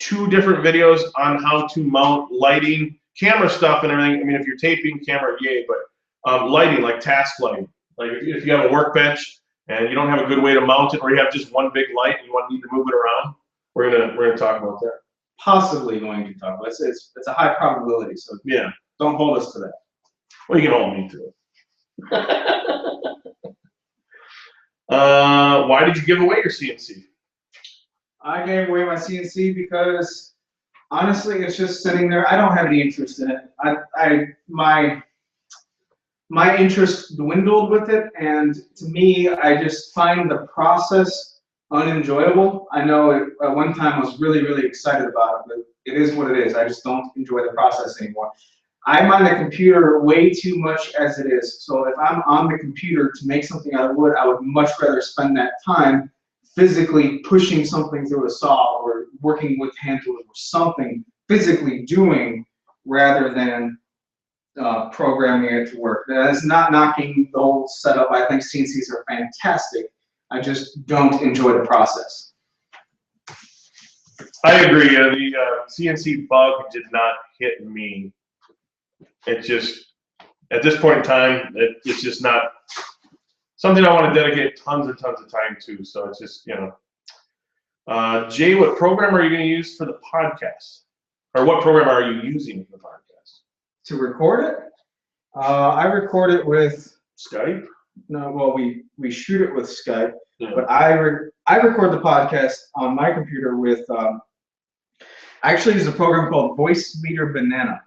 2 different videos on how to mount lighting, camera stuff and everything. I mean, if you're taping camera, yay, but lighting, like task lighting. Like if you have a workbench and you don't have a good way to mount it, or you have just one big light and you need to move it around, we're gonna talk about that.
Possibly going to talk about it. It's a high probability, so
yeah,
don't hold us to that.
Well, you can hold me to it. Why did you give away your CNC?
I gave away my CNC because honestly, it's just sitting there. I don't have any interest in it. My interest dwindled with it, and to me, I just find the process unenjoyable. I know at one time I was really, really excited about it, but it is what it is. I just don't enjoy the process anymore. I'm on the computer way too much as it is. So if I'm on the computer to make something out of wood, I would much rather spend that time physically pushing something through a saw or working with hand tools or something physically doing rather than programming it to work. That is not knocking the whole setup. I think CNCs are fantastic. I just don't enjoy the process.
I agree. The CNC bug did not hit me. It just, at this point in time, it's just not something I want to dedicate tons and tons of time to. So it's just, Jay, what program are you going to use for the podcast? Or what program are you using for the podcast?
To record it? I record it with
Skype?
No, well, we shoot it with Skype,
yeah.
But I record the podcast on my computer with, I actually use a program called Voice Meter Banana.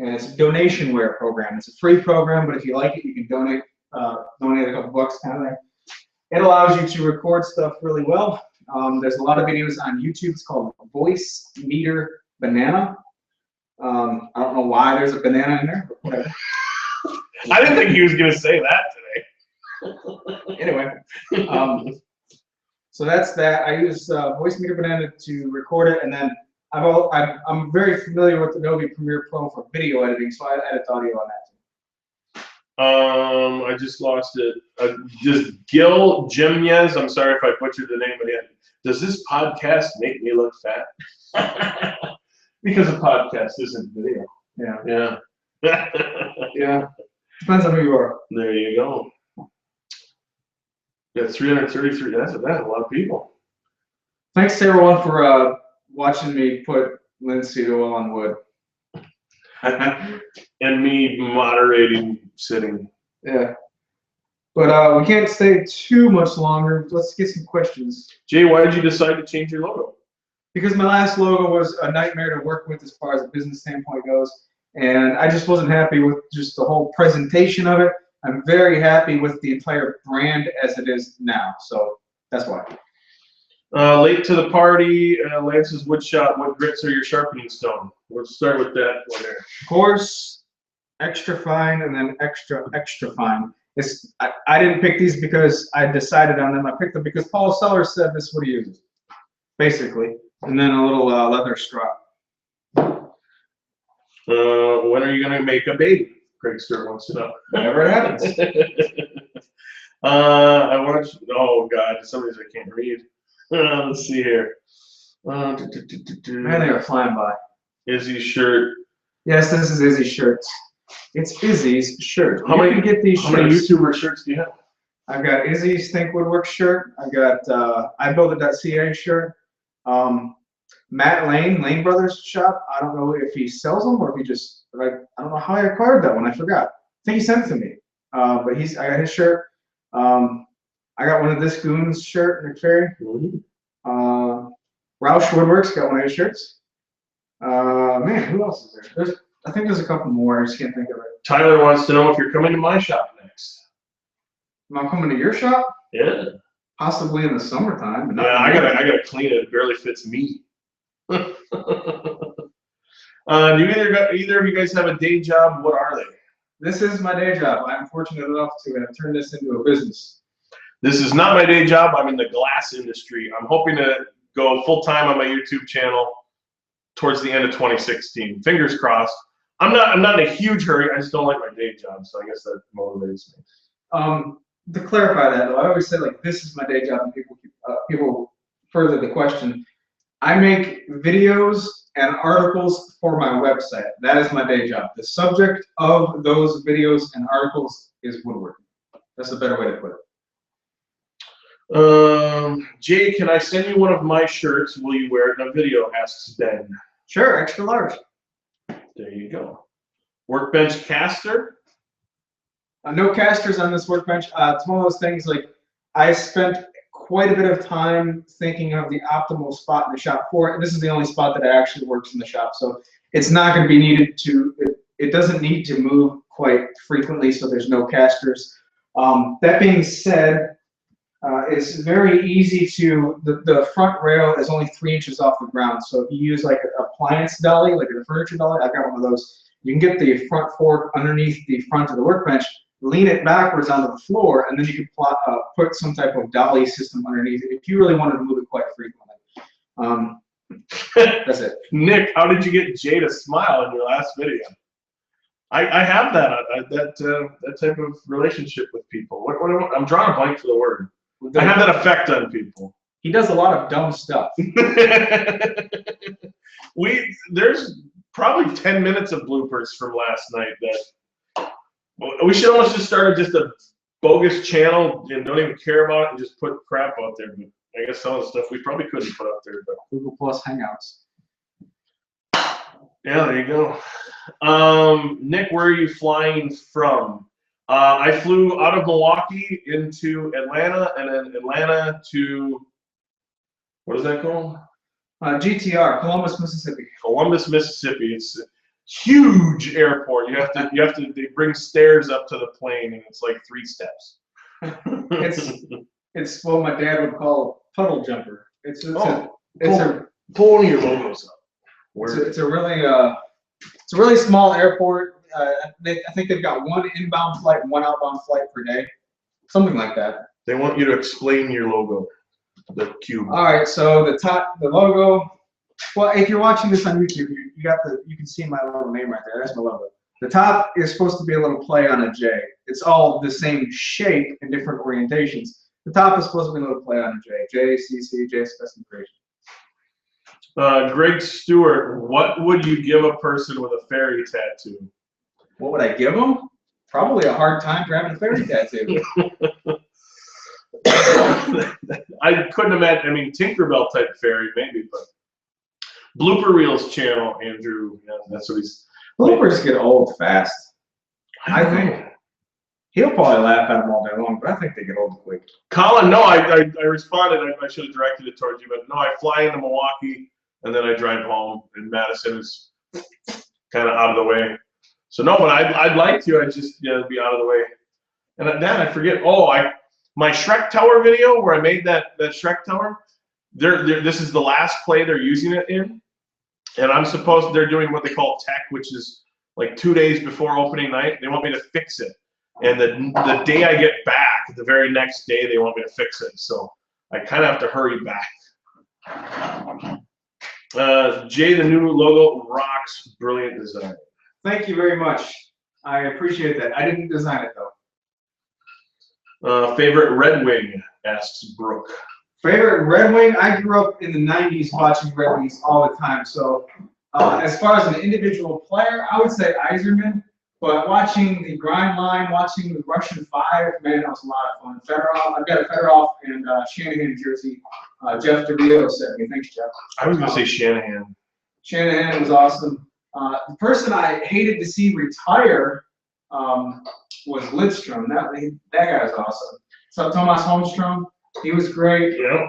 And it's a donationware program. It's a free program, but if you like it, you can donate a couple bucks kind of thing. It allows you to record stuff really well. There's a lot of videos on YouTube. It's called Voice Meter banana. I don't know why there's a banana in there, but whatever.
I didn't think he was going to say that today.
Anyway, so that's that. I use Voice Meter Banana to record it, and then I'm very familiar with Adobe Premiere Pro for video editing, so I edit audio on that too.
I just lost it. Just Gil Jimenez. I'm sorry if I butchered the name again. Does this podcast make me look fat? Because a podcast isn't video.
Yeah.
Yeah.
Yeah. Depends on who you are.
There you go. Yeah, 333. That's a lot of people.
Thanks to everyone for watching me put linseed oil on wood.
And me moderating sitting.
Yeah. But we can't stay too much longer. Let's get some questions.
Jay, why did you decide to change your logo?
Because my last logo was a nightmare to work with as far as a business standpoint goes. And I just wasn't happy with just the whole presentation of it. I'm very happy with the entire brand as it is now. So that's why.
Late to the party, Lance's woodshop. What grits are your sharpening stone? Let's start with that one there.
Coarse, extra fine, and then extra fine. I didn't pick these because I decided on them. I picked them because Paul Sellers said this is what he uses, basically. And then a little leather strap.
When are you going to make a baby? Craig Stewart wants to know.
Whenever it happens.
I want to, oh God, some of these I can't read. Let's see here.
Man, they are flying by.
Izzy's shirt.
Yes, this is Izzy's shirt. It's Izzy's shirt.
How many
YouTuber
shirts do you have?
I've got Izzy's Think Woodwork shirt. I've got iBuildit.ca shirt. Matt Lane Brothers shop. I don't know if he sells them or if he just I don't know how I acquired that one. I forgot. I think he sent it to me. But I got his shirt. I got one of this Goon's shirt, McFerry. Roush Woodworks got one of his shirts. Man, who else is there? I think there's a couple more. I just can't think of it.
Tyler wants to know if you're coming to my shop next.
Am I coming to your shop?
Yeah.
Possibly in the summertime. But not
Yeah, I gotta clean it. It barely fits me. Do either of you guys have a day job? What are they?
This is my day job. I'm fortunate enough to have turned this into a business.
This is not my day job. I'm in the glass industry. I'm hoping to go full time on my YouTube channel towards the end of 2016. Fingers crossed. I'm not in a huge hurry. I just don't like my day job, so I guess that motivates me.
To clarify that, though, I always say like this is my day job, and people further the question. I make videos and articles for my website. That is my day job. The subject of those videos and articles is woodworking. That's a better way to put it.
Jay, can I send you one of my shirts? Will you wear it in a video? Asks Ben.
Sure, extra large.
There you go. Workbench caster.
No casters on this workbench. It's one of those things like I spent quite a bit of time thinking of the optimal spot in the shop for it. And this is the only spot that actually works in the shop. So it's not going to be needed to, it doesn't need to move quite frequently, so there's no casters. That being said, it's very easy to, the front rail is only 3 inches off the ground. So if you use like an appliance dolly, like a furniture dolly, I've got one of those. You can get the front fork underneath the front of the workbench, lean it backwards onto the floor, and then you can put some type of dolly system underneath it if you really wanted to move it quite frequently. That's it.
Nick, how did you get Jay to smile in your last video? I have that type of relationship with people. I'm drawing a blank for the word. I have that effect on people.
He does a lot of dumb stuff.
There's probably 10 minutes of bloopers from last night that we should almost just start just a bogus channel and don't even care about it and just put crap out there. But I guess some of the stuff we probably couldn't put out there. But
Google Plus Hangouts.
Yeah, there you go. Nick, where are you flying from? I flew out of Milwaukee into Atlanta, and then Atlanta to, what is that called?
GTR, Columbus, Mississippi.
Columbus, Mississippi. It's a huge airport. They bring stairs up to the plane, and it's like 3 steps.
It's what my dad would call a puddle jumper.
Pull one of your logos up.
It's a really small airport. I think they've got one inbound flight, one outbound flight per day, something like that.
They want you to explain your logo, the cube.
All right, so the logo. Well, if you're watching this on YouTube, you can see my little name right there. That's my logo. The top is supposed to be a little play on a J. It's all the same shape in different orientations. The top is supposed to be a little play on a J. JCC, J Custom Creation.
Greg Stewart, what would you give a person with a fairy tattoo?
What would I give them? Probably a hard time grabbing a fairy tattoo.
I couldn't imagine. I mean, Tinkerbell type fairy, maybe, but Blooper Reels channel, Andrew. Yeah, that's what he's.
Bloopers get old fast. I think he'll probably laugh at them all day long, but I think they get old quick.
Colin, no, I responded. I should have directed it towards you, but no, I fly into Milwaukee and then I drive home, and Madison is kind of out of the way. So no, but I'd like to. I'd just be out of the way. And then I forget. Oh, my Shrek Tower video where I made that Shrek Tower. This is the last play they're using it in. And they're doing what they call tech, which is like 2 days before opening night. They want me to fix it. And the day I get back, the very next day, they want me to fix it. So I kind of have to hurry back. Jay, the new logo rocks. Brilliant design.
Thank you very much. I appreciate that. I didn't design it, though.
Favorite Red Wing, asks Brooke.
Favorite Red Wing? I grew up in the 90s watching Red Wings all the time. So as far as an individual player, I would say Yzerman. But watching the grind line, watching the Russian Five, man, that was a lot of fun. Fedorov, I've got a Fedorov and Shanahan jersey. Jeff DeVito sent me. Thanks, Jeff.
I was going to say Shanahan.
Shanahan was awesome. The person I hated to see retire was Lidstrom. That guy was awesome. So Tomas Holmstrom, he was great.
Yeah.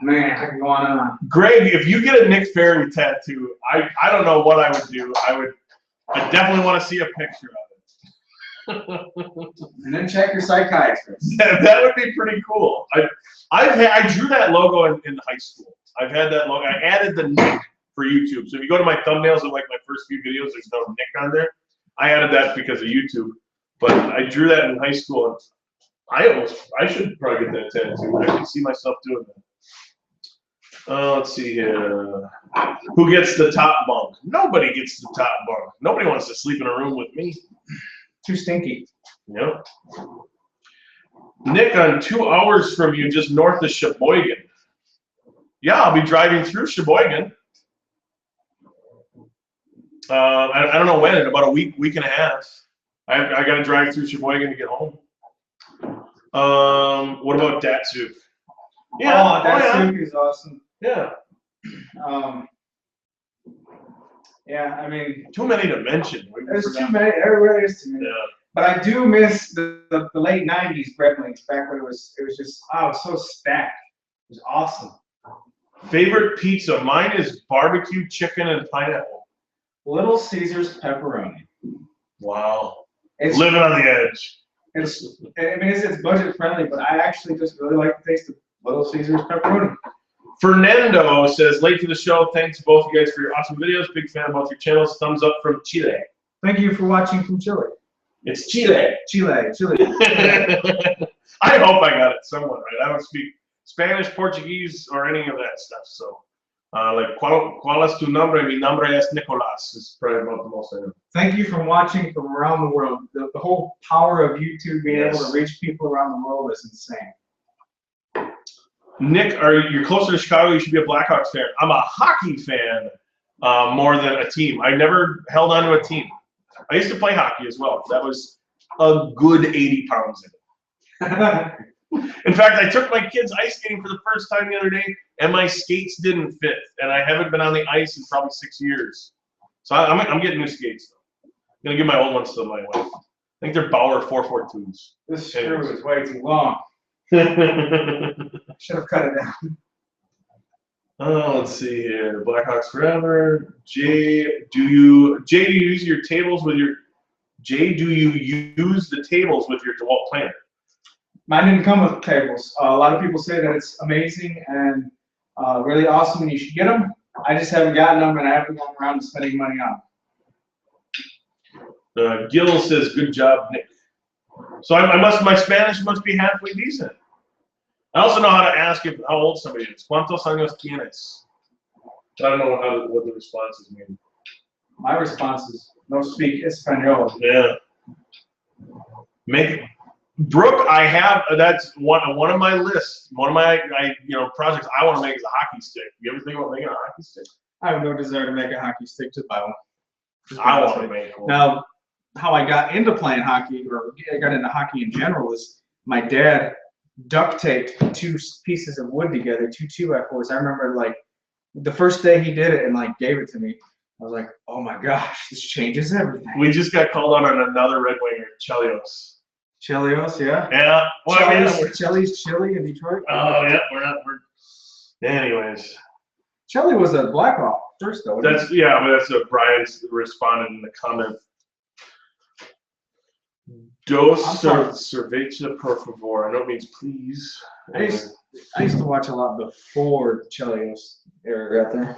Man, I can go on and on.
Greg, if you get a Nick Ferry tattoo, I don't know what I would do. I definitely want to see a picture of it.
And then check your psychiatrist.
That would be pretty cool. I drew that logo in high school. I've had that logo. I added the Nick for YouTube. So if you go to my thumbnails of like my first few videos, there's no Nick on there. I added that because of YouTube. But I drew that in high school. And I should probably get that tattoo. I can see myself doing that. Let's see here. Who gets the top bunk? Nobody gets the top bunk. Nobody wants to sleep in a room with me.
Too stinky.
Yep. Nick, I'm 2 hours from you, just north of Sheboygan. Yeah, I'll be driving through Sheboygan. I don't know when, in about a week and a half. I got to drive through Sheboygan to get home. What about Datsuk?
Yeah, Datsuk is awesome.
Yeah.
Yeah, I mean,
too many to mention.
There's too many. Everywhere is too many.
Yeah.
But I do miss the late '90s Red Wings back when it was just it was so stacked. It was awesome.
Favorite pizza? Mine is barbecue chicken and pineapple.
Little Caesar's pepperoni.
Wow. It's living on the edge.
It's budget friendly, but I actually just really like the taste of Little Caesar's pepperoni.
Fernando says, late to the show. Thanks both you guys for your awesome videos. Big fan of both your channels. Thumbs up from Chile.
Thank you for watching from Chile.
It's Chile.
Chile.
I hope I got it somewhat right. I don't speak Spanish, Portuguese, or any of that stuff. So, like, ¿Cuál es tu nombre? Mi nombre es Nicolás. Is probably about the most I know.
Thank you for watching from around the world. The whole power of YouTube being able to reach people around the world is insane.
Nick, you're closer to Chicago. You should be a Blackhawks fan. I'm a hockey fan more than a team. I never held on to a team. I used to play hockey as well. That was a good 80 pounds in it. In fact, I took my kids ice skating for the first time the other day, and my skates didn't fit. And I haven't been on the ice in probably 6 years. So I'm getting new skates. I'm going to give my old ones to my wife. I think they're Bauer 442s.
This screw is way too long. Should have cut it down.
Oh, let's see here. Blackhawks forever. Jay, do you use your tables with your do you use the tables with your DeWalt planer?
Mine didn't come with tables. A lot of people say that it's amazing and really awesome and you should get them. I just haven't gotten them, and I haven't gotten around to spending money on them.
Gil says, "Good job, Nick." So my Spanish must be halfway decent. I also know how to ask how old somebody is. ¿Cuántos años tienes? I don't know what the responses mean.
My response is, no speak Espanol.
Yeah. Brooke, I have, that's one of my lists. One of my projects I want to make is a hockey stick. You ever think about making a hockey stick?
I have no desire to make a hockey stick, to buy one.
I want to make one.
Now, how I got into playing hockey, or I got into hockey in general, is my dad duct taped 2 pieces of wood together, 2 2x4s. I remember, like, the first day he did it and, like, gave it to me. I was like, oh my gosh, this changes everything.
We just got called out on another Red Winger, Chelios.
Chelios, yeah?
Yeah. Well,
Chelly's Chili in Detroit?
Oh, yeah, anyways.
Chelly was a Blackhawk first, though.
That's what Brian responded in the comment. Dos cerveza, por favor. I know it means please.
I used to watch a lot before Chelios era got there.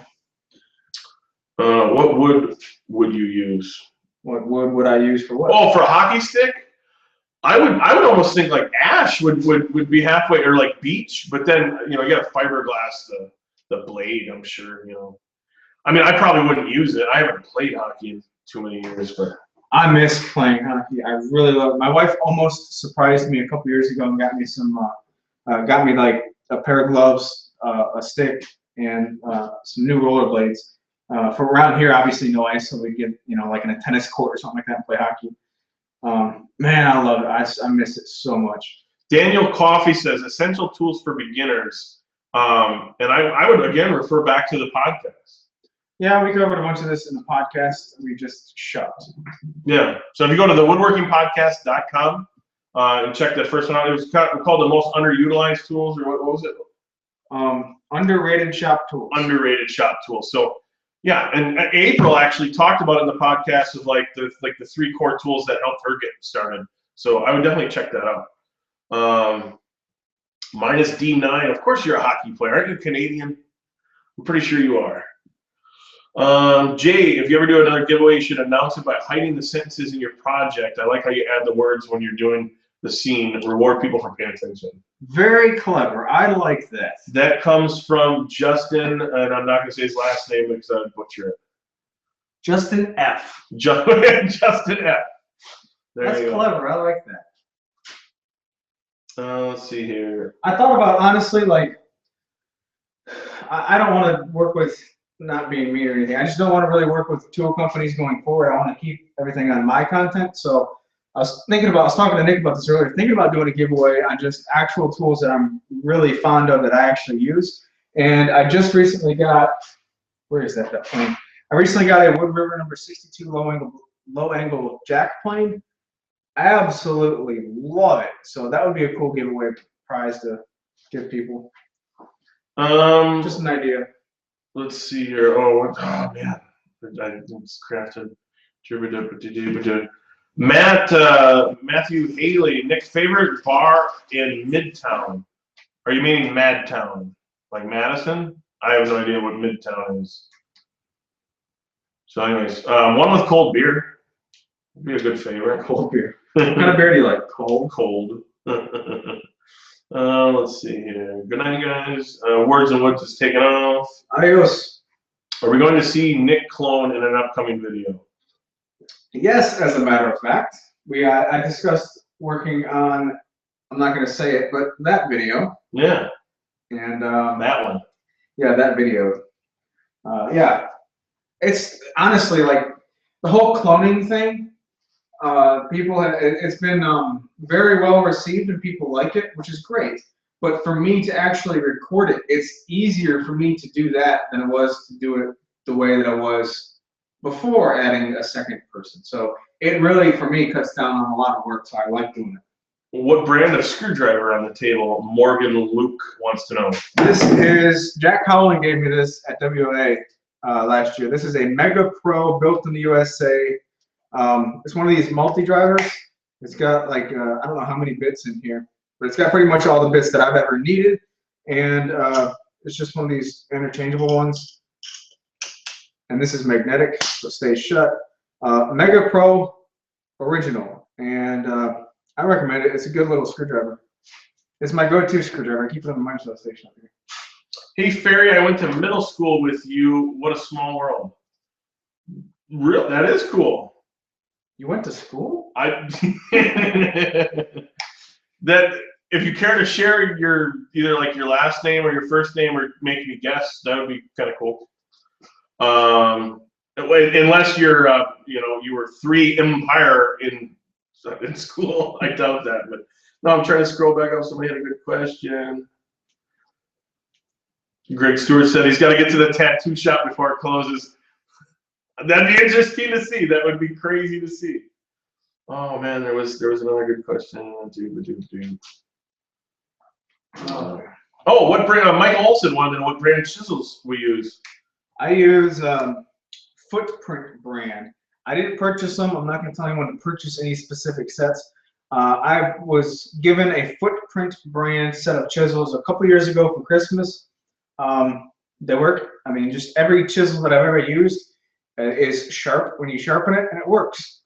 What wood would you use?
What wood would I use for what?
Oh, for a hockey stick? I would almost think like ash would be halfway, or like beech, but then you got fiberglass the blade, I'm sure, I mean, I probably wouldn't use it. I haven't played hockey in too many years, but
I miss playing hockey. I really love it. My wife almost surprised me a couple years ago and got me like a pair of gloves, a stick, and some new rollerblades. For around here, obviously no ice, so we get like in a tennis court or something like that and play hockey. Man, I love it. I miss it so much.
Daniel Coffey says essential tools for beginners, and I would again refer back to the podcast.
Yeah, we covered a bunch of this in the podcast. We just shut.
Yeah. So if you go to thewoodworkingpodcast.com and check that first one out, it was called the most underutilized tools, or what was it?
Underrated shop tools.
Underrated shop tools. So yeah, and April actually talked about it in the podcast of like the 3 core tools that helped her get started. So I would definitely check that out. Minus D9. Of course, you're a hockey player, aren't you? Canadian? I'm pretty sure you are. Jay, if you ever do another giveaway, you should announce it by hiding the sentences in your project. I like how you add the words when you're doing the scene. Reward people for paying attention.
Very clever. I like that.
That comes from Justin, and I'm not going to say his last name because I'd butcher it.
Justin F.
Justin F.
That's clever. I like that.
Let's see here.
I thought about, honestly, like, I don't want to work with, not being mean or anything, I just don't want to really work with tool companies going forward. I want to keep everything on my content. So I was talking to Nick about this earlier, thinking about doing a giveaway on just actual tools that I'm really fond of that I actually use. And I just recently got, where is that plane? I recently got a Wood River number 62 low angle jack plane. Absolutely love it. So that would be a cool giveaway prize to give people. Just an idea.
Let's see here. Oh man, I just crafted. Matthew Haley, Nick's favorite bar in Midtown. Are you meaning Madtown, like Madison? I have no idea what Midtown is. So, anyways, one with cold beer would be a good favorite.
Cold beer. What kind of beer do you like? Cold.
Cold. Let's see here. Good night, guys. Words and Woods is taking off.
Adios.
Are we going to see Nick clone in an upcoming video?
Yes, as a matter of fact. I discussed working on, I'm not going to say it, but that video.
Yeah.
And
that one.
Yeah, that video. Yeah. It's honestly like the whole cloning thing. It's been very well received and people like it, which is great. But for me to actually record it, it's easier for me to do that than it was to do it the way that I was before adding a second person. So it really, for me, cuts down on a lot of work. So I like doing it.
What brand of screwdriver on the table? Morgan Luke wants to know.
This is, Jack Howland gave me this at WA last year. This is a Mega Pro built in the USA. It's one of these multi-drivers. It's got like, I don't know how many bits in here, but it's got pretty much all the bits that I've ever needed. And it's just one of these interchangeable ones. and this is magnetic, so it stays shut. Mega Pro Original, and I recommend it. It's a good little screwdriver. It's my go-to screwdriver. I keep it on the Microsoft station up here.
Hey, Ferry, I went to middle school with you. What a small world. Real, that is cool.
You went to school?
That if you care to share your either like your last name or your first name or make me guess, that would be kind of cool. Unless you're you were 3 Empire in school, I doubt that. But no, I'm trying to scroll back up. Somebody had a good question. Greg Stewart said he's got to get to the tattoo shop before it closes. That'd be interesting to see. That would be crazy to see. Oh man, there was another good question. What brand? Mike Olson wanted to know what brand of chisels we use.
I use Footprint brand. I didn't purchase them. I'm not going to tell anyone to purchase any specific sets. I was given a Footprint brand set of chisels a couple years ago for Christmas. They work. I mean, just every chisel that I've ever used is sharp when you sharpen it, and it works.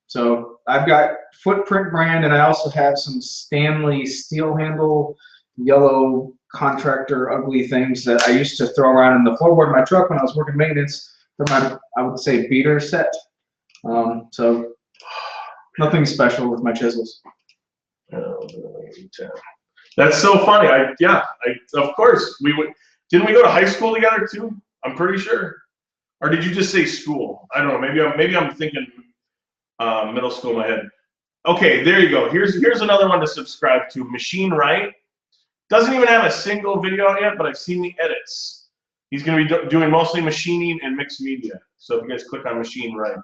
So I've got Footprint brand, and I also have some Stanley steel handle yellow contractor ugly things that I used to throw around in the floorboard of my truck when I was working maintenance for my, I would say, beater set. So nothing special with my chisels.
That's so funny. Of course didn't we go to high school together too? I'm pretty sure. Or did you just say school? I don't know. Maybe I'm thinking middle school in my head. Okay, there you go. Here's another one to subscribe to. Machine Right. Doesn't even have a single video out yet, but I've seen the edits. He's going to be doing mostly machining and mixed media. So if you guys click on Machine Right.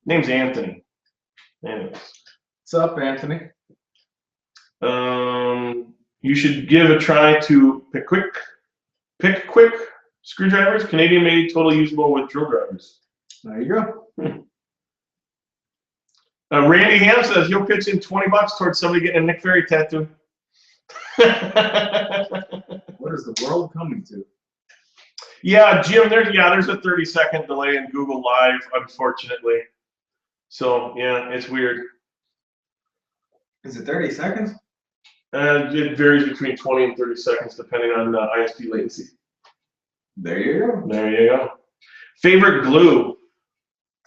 Name's Anthony. Anyways.
What's up, Anthony?
You should give a try to pick quick screwdrivers, Canadian made, totally usable with drill drivers.
There you go.
Randy Ham says he'll pitch in $20 towards somebody getting a Nick Ferry tattoo.
What is the world coming to?
Yeah, Jim, there's a 30-second delay in Google Live, unfortunately. So yeah, it's weird.
Is it 30 seconds?
It varies between 20 and 30 seconds depending on ISP latency.
There you go.
There you go. Favorite glue?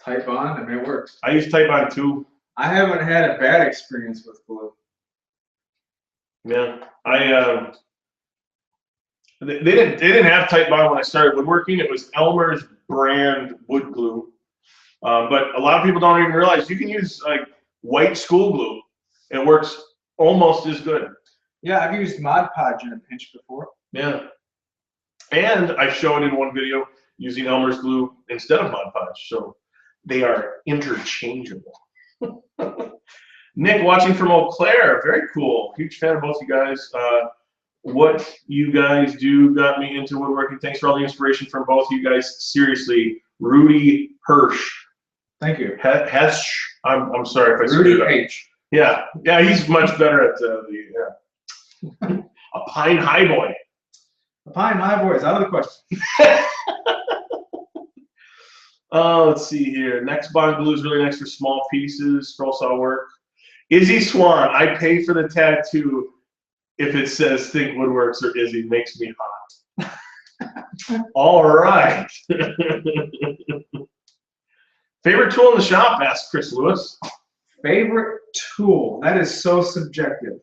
Type on, and it works.
I use Type on too.
I haven't had a bad experience with glue.
Yeah, they didn't have Type on when I started woodworking. It was Elmer's brand wood glue, but a lot of people don't even realize you can use like white school glue. It works almost as good.
Yeah, I've used Mod Podge in a pinch before.
Yeah, and I showed in one video using Elmer's glue instead of Mod Podge, so they are interchangeable. Nick watching from Eau Claire, very cool. Huge fan of both you guys. What you guys do got me into woodworking. Thanks for all the inspiration from both you guys. Seriously, Rudy Hirsch.
Thank you.
Hesh. I'm sorry if I
Rudy
screwed up.
H.
Yeah, he's much better at a Pine High Boy.
A Pine High Boy is out of the question.
Let's see here. Next Bond glue is really nice for small pieces. Scroll saw work. Izzy Swan, I pay for the tattoo if it says Think Woodworks or Izzy. Makes me hot. All right. Favorite tool in the shop? Asked Chris Lewis.
Favorite tool? That is so subjective.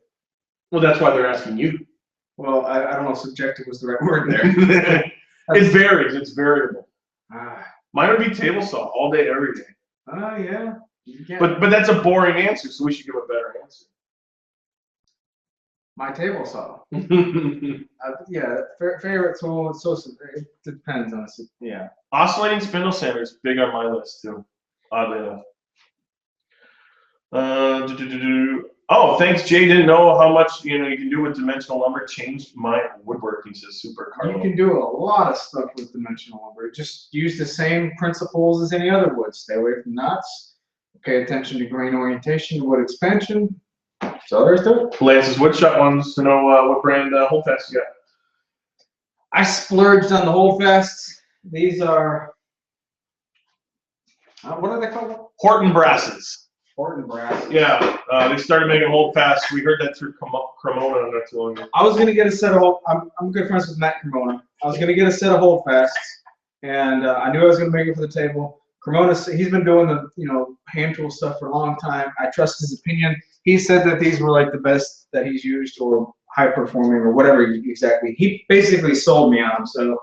Well, that's why they're asking you.
Well, I don't know if subjective was the right word there.
It varies. It's variable.
Ah.
Mine would be table saw all day, every day.
Oh, yeah.
But that's a boring answer, so we should give a better answer.
My table saw. Yeah, favorite tool. It's so it depends on it. Yeah.
Oscillating spindle sander is big on my list too. Oddly enough. Oh, thanks, Jay. Didn't know how much you can do with dimensional lumber. Changed my woodworking, says Super Carlo.
You can do a lot of stuff with dimensional lumber. Just use the same principles as any other wood. Stay away from knots. Pay attention to grain orientation, wood expansion. That's all there is to it.
Lance's Woodshop wants to know what brand holdfast you got.
I splurged on the holdfast. These are, what are they called?
Horton brasses.
Horton brass.
Yeah, they started making hold fast. We heard that through Cremona not too long ago.
I was gonna get a set of hold. I'm good friends with Matt Cremona. I was gonna get a set of hold fasts, and I knew I was gonna make it for the table. Cremona, he's been doing the hand tool stuff for a long time. I trust his opinion. He said that these were like the best that he's used, or high performing, or whatever exactly. He basically sold me on them, so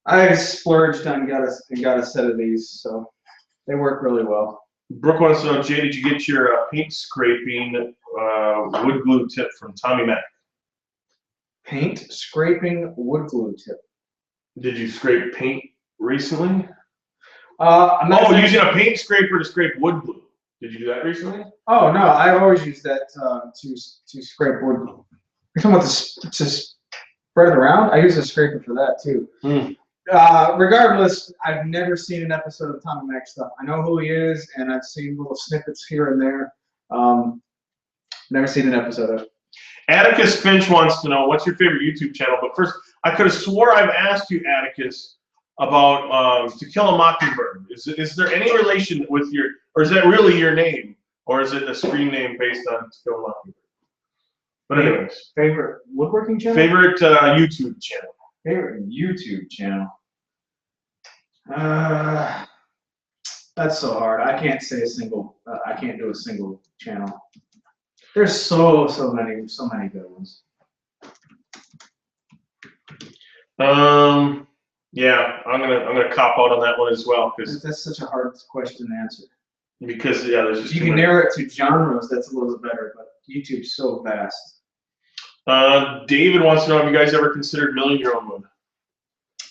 I splurged and got a set of these. So they work really well.
Brooke wants to know, Jay, did you get your paint scraping wood glue tip from Tommy Mac?
Paint scraping wood glue tip.
Did you scrape paint recently?
I'm not saying,
using a paint scraper to scrape wood glue. Did you do that recently?
Oh no, I've always used that to scrape wood glue. You're talking about to spread it around? I use a scraper for that too. Regardless, I've never seen an episode of Tommy Mac stuff. I know who he is, and I've seen little snippets here and there. Never seen an episode of it.
Atticus Finch wants to know, what's your favorite YouTube channel? But first, I could have swore I've asked you, Atticus, about To Kill a Mockingbird. Is there any relation with your, or is that really your name? Or is it a screen name based on To Kill a Mockingbird? But anyways.
Favorite woodworking channel?
Favorite YouTube channel?
Favorite YouTube channel? That's so hard. I can't say a single. I can't do a single channel. There's so many good ones.
Yeah, I'm gonna cop out on that one as well because
That's such a hard question to answer.
There's just
You can narrow it to genres. That's a little bit better, but YouTube's so vast.
David wants to know, have you guys ever considered milling your own wood?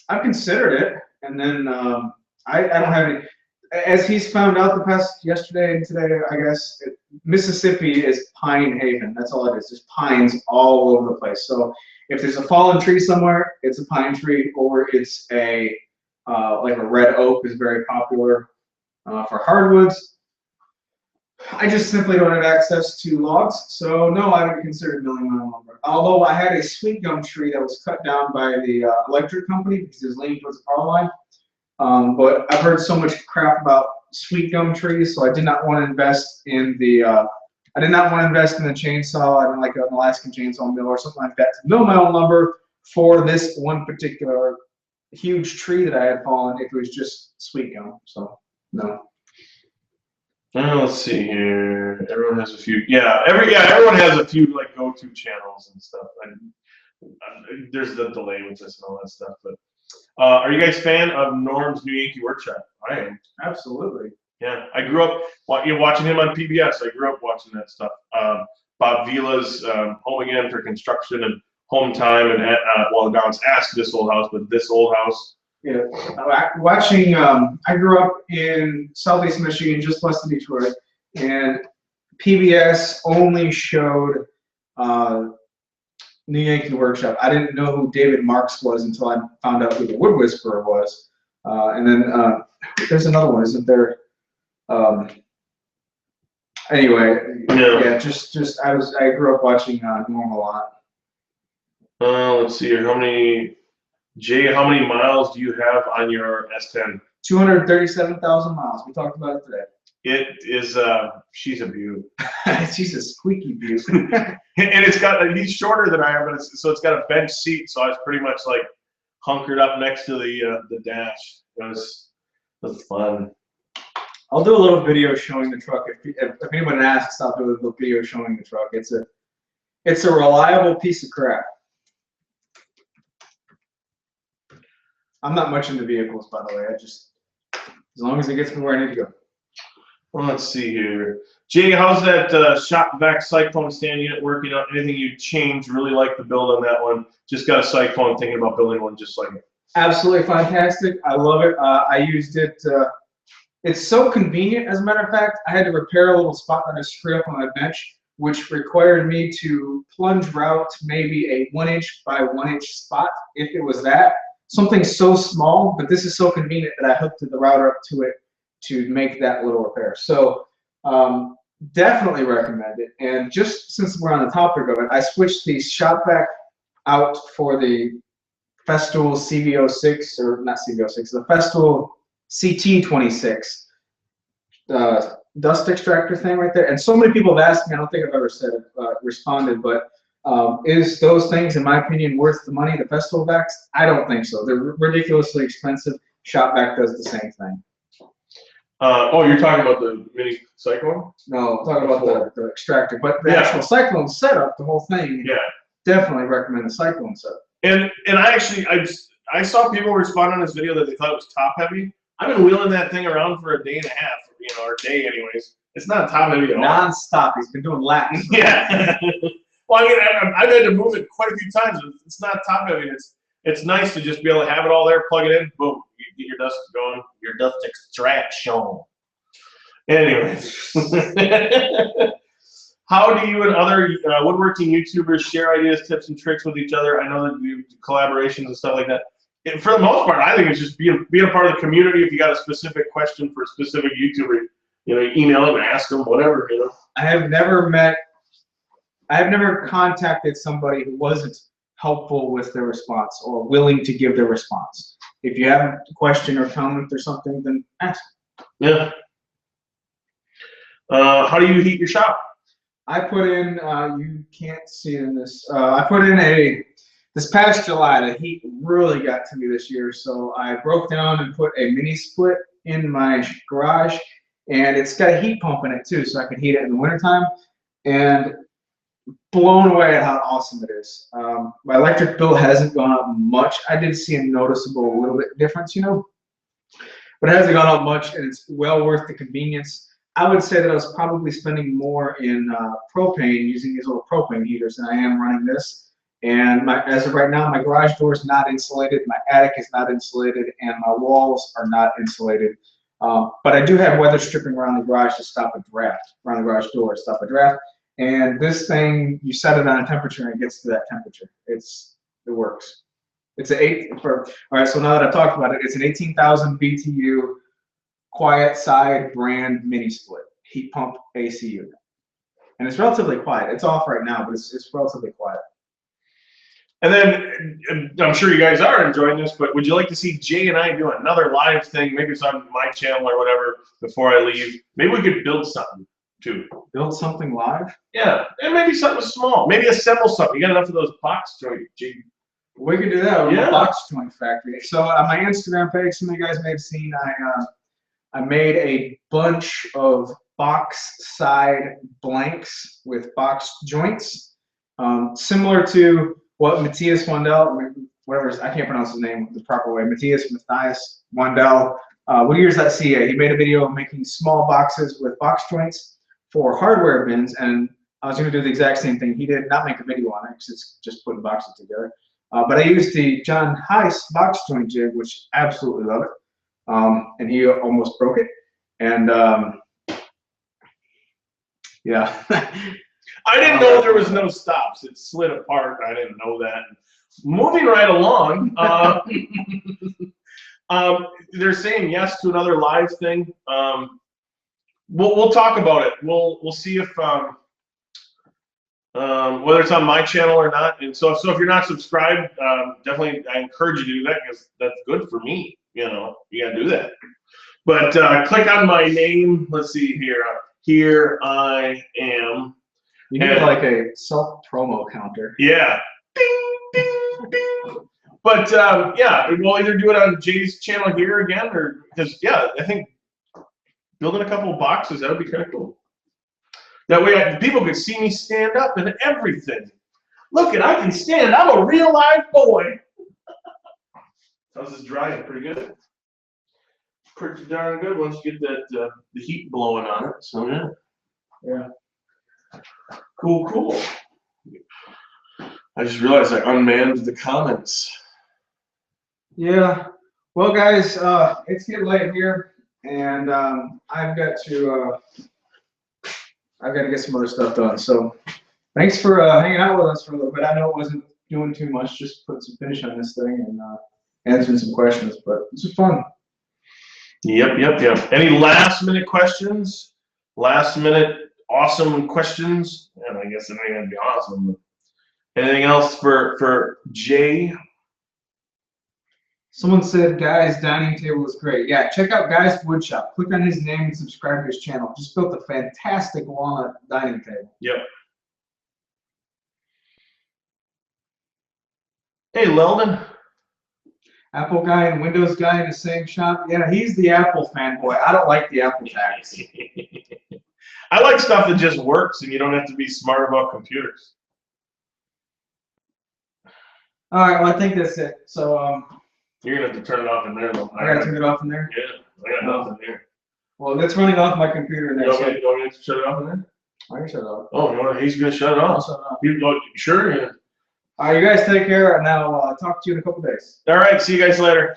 I've considered it, and then I don't have any. As he's found out the past yesterday and today, I guess Mississippi is pine haven. That's all it is. There's pines all over the place. So if there's a fallen tree somewhere, it's a pine tree, or it's a like a red oak is very popular for hardwoods. I just simply don't have access to logs, so no, I haven't considered milling my own lumber. Although I had a sweet gum tree that was cut down by the electric company because it was leaning towards the power line. But I've heard so much crap about sweet gum trees, so I did not want to invest in the chainsaw. I didn't like an Alaskan chainsaw mill or something like that to mill my own lumber for this one particular huge tree that I had fallen. If it was just sweet gum, so no.
Let's see here. Everyone has a few. Everyone has a few like go-to channels and stuff. There's the delay with this and all that stuff. But are you guys fan of Norm's New Yankee Workshop? I am.
Absolutely.
Yeah, I grew up watching him on PBS. I grew up watching that stuff. Bob Vila's Home Again for Construction and Home Time, and now it's Ask This Old House, but This Old House.
Yeah, watching. I grew up in Southeast Michigan, just west of Detroit, and PBS only showed New Yankee Workshop. I didn't know who David Marks was until I found out who the Wood Whisperer was. And then there's another one, isn't there? Anyway, yeah, just I grew up watching Norm a lot.
Let's see here. How many miles do you have on your S10?
237,000 miles. We talked about it today.
It is. She's a beaut.
She's a squeaky beaut.
And he's shorter than I am, but it's got a bench seat, so I was pretty much like hunkered up next to the dash. It was fun.
I'll do a little video showing the truck. If anyone asks, I'll do a little video showing the truck. It's a reliable piece of crap. I'm not much into vehicles, by the way. As long as it gets me where I need to go.
Well, let's see here. Jay, how's that shop vac cyclone stand unit working out? Anything you changed? Really like the build on that one. Just got a cyclone, thinking about building one just like it.
Absolutely fantastic. I love it. I used it. It's so convenient. As a matter of fact, I had to repair a little spot that I screwed up on my bench, which required me to plunge route maybe a 1 inch by 1 inch spot, if it was that. Something so small, but this is so convenient that I hooked the router up to it to make that little repair. So definitely recommend it. And just since we're on the topic of it, I switched the shop vac out for the Festool CV06, or not CV06, the Festool CT26 dust extractor thing right there. And so many people have asked me, I don't think I've ever said responded, but is those things, in my opinion, worth the money, the Festool vacs? I don't think so. They're ridiculously expensive. Shopvac does the same thing.
Oh, you're talking about the mini cyclone?
No, I'm talking about the extractor, but the actual cyclone setup, the whole thing.
Yeah,
definitely recommend the cyclone setup.
And I saw people respond on this video that they thought it was top heavy. I've been wheeling that thing around for a day and a half, or a day anyways. It's not top heavy at all.
Non-stop. He's been doing laps.
Yeah. Well, I mean, I've had to move it quite a few times. It's not top heavy. It's nice to just be able to have it all there, plug it in, boom, you get your dust going, your dust extraction. Anyways. How do you and other woodworking YouTubers share ideas, tips, and tricks with each other? I know that you do collaborations and stuff like that. And for the most part, I think it's just being a part of the community. If you got a specific question for a specific YouTuber, email them, ask them, whatever.
I have never contacted somebody who wasn't helpful with their response or willing to give their response. If you have a question or comment or something, then ask.
Yeah. How do you heat your shop?
I put in, you can't see it in this, I put in this past July, the heat really got to me this year, so I broke down and put a mini split in my garage, and it's got a heat pump in it too, so I can heat it in the wintertime, and blown away at how awesome it is. My electric bill hasn't gone up much. I did see a noticeable little bit difference, but it hasn't gone up much, and it's well worth the convenience. I would say that I was probably spending more in propane, using these little propane heaters, than I am running this. And as of right now, my garage door is not insulated, my attic is not insulated, and my walls are not insulated. But I do have weather stripping around the garage to stop a draft, around the garage door to stop a draft. And this thing, you set it on a temperature and it gets to that temperature. It works. It's all right, so now that I've talked about it, it's an 18,000 BTU quiet side brand mini split heat pump AC unit. And it's relatively quiet. It's off right now, but it's relatively quiet.
And then I'm sure you guys are enjoying this, but would you like to see Jay and I do another live thing? Maybe it's on my channel or whatever before I leave. Maybe we could build something too.
Build something live?
Yeah, and maybe something small. Maybe assemble something. You got enough of those box joints, Jay?
We could do that with a box joint factory. So on my Instagram page, some of you guys may have seen, I made a bunch of box side blanks with box joints, similar to what Matthias Wandel, I can't pronounce his name the proper way, Matthias Wandel, Whittier's.ca. He made a video of making small boxes with box joints for hardware bins, and I was going to do the exact same thing. He did not make a video on it because it's just putting boxes together. But I used the John Heiss box joint jig, which absolutely love it. And he almost broke it. And yeah.
I didn't know there was no stops. It slid apart. I didn't know that. Moving right along, they're saying yes to another live thing. We'll talk about it. We'll see if whether it's on my channel or not. And so if you're not subscribed, definitely I encourage you to do that because that's good for me. You gotta do that. But click on my name. Let's see here. Here I am.
You need like a self-promo counter.
Yeah. Ding, ding, ding. But yeah, we'll either do it on Jay's channel here again, or because I think building a couple of boxes, that would be kind of cool. That way, people could see me stand up and everything. Look, I can stand. I'm a real live boy. How's this drying? Pretty good. Pretty darn good once you get that the heat blowing on it. So yeah.
Yeah.
Cool. I just realized I unmanned the comments.
Yeah. Well, guys, it's getting late here, and I've got to get some other stuff done. So thanks for hanging out with us for a little bit. I know it wasn't doing too much, just putting some finish on this thing and answering some questions, but this was fun.
Yep. Any last minute questions? Last minute awesome questions? And I guess it ain't gonna be awesome. But anything else for Jay?
Someone said Guy's dining table is great. Yeah, check out Guy's Woodshop. Click on his name and subscribe to his channel. Just built a fantastic walnut dining table.
Yep. Hey, Leldon.
Apple guy and Windows guy in the same shop. Yeah, he's the Apple fanboy. I don't like the Apple tags.
I like stuff that just works and you don't have to be smart about computers.
All right, well, I think that's it. So,
You're gonna have to turn it off in there, though.
I gotta turn it off in there.
Yeah, I got nothing here.
Well, it's running off my computer in there.
You
So
want me to shut it off in there?
I can shut it off.
Oh, no, he's gonna shut it
I'll
off.
shut it off.
You sure? Yeah.
All right, you guys take care, and I'll talk to you in a couple days.
All right, see you guys later.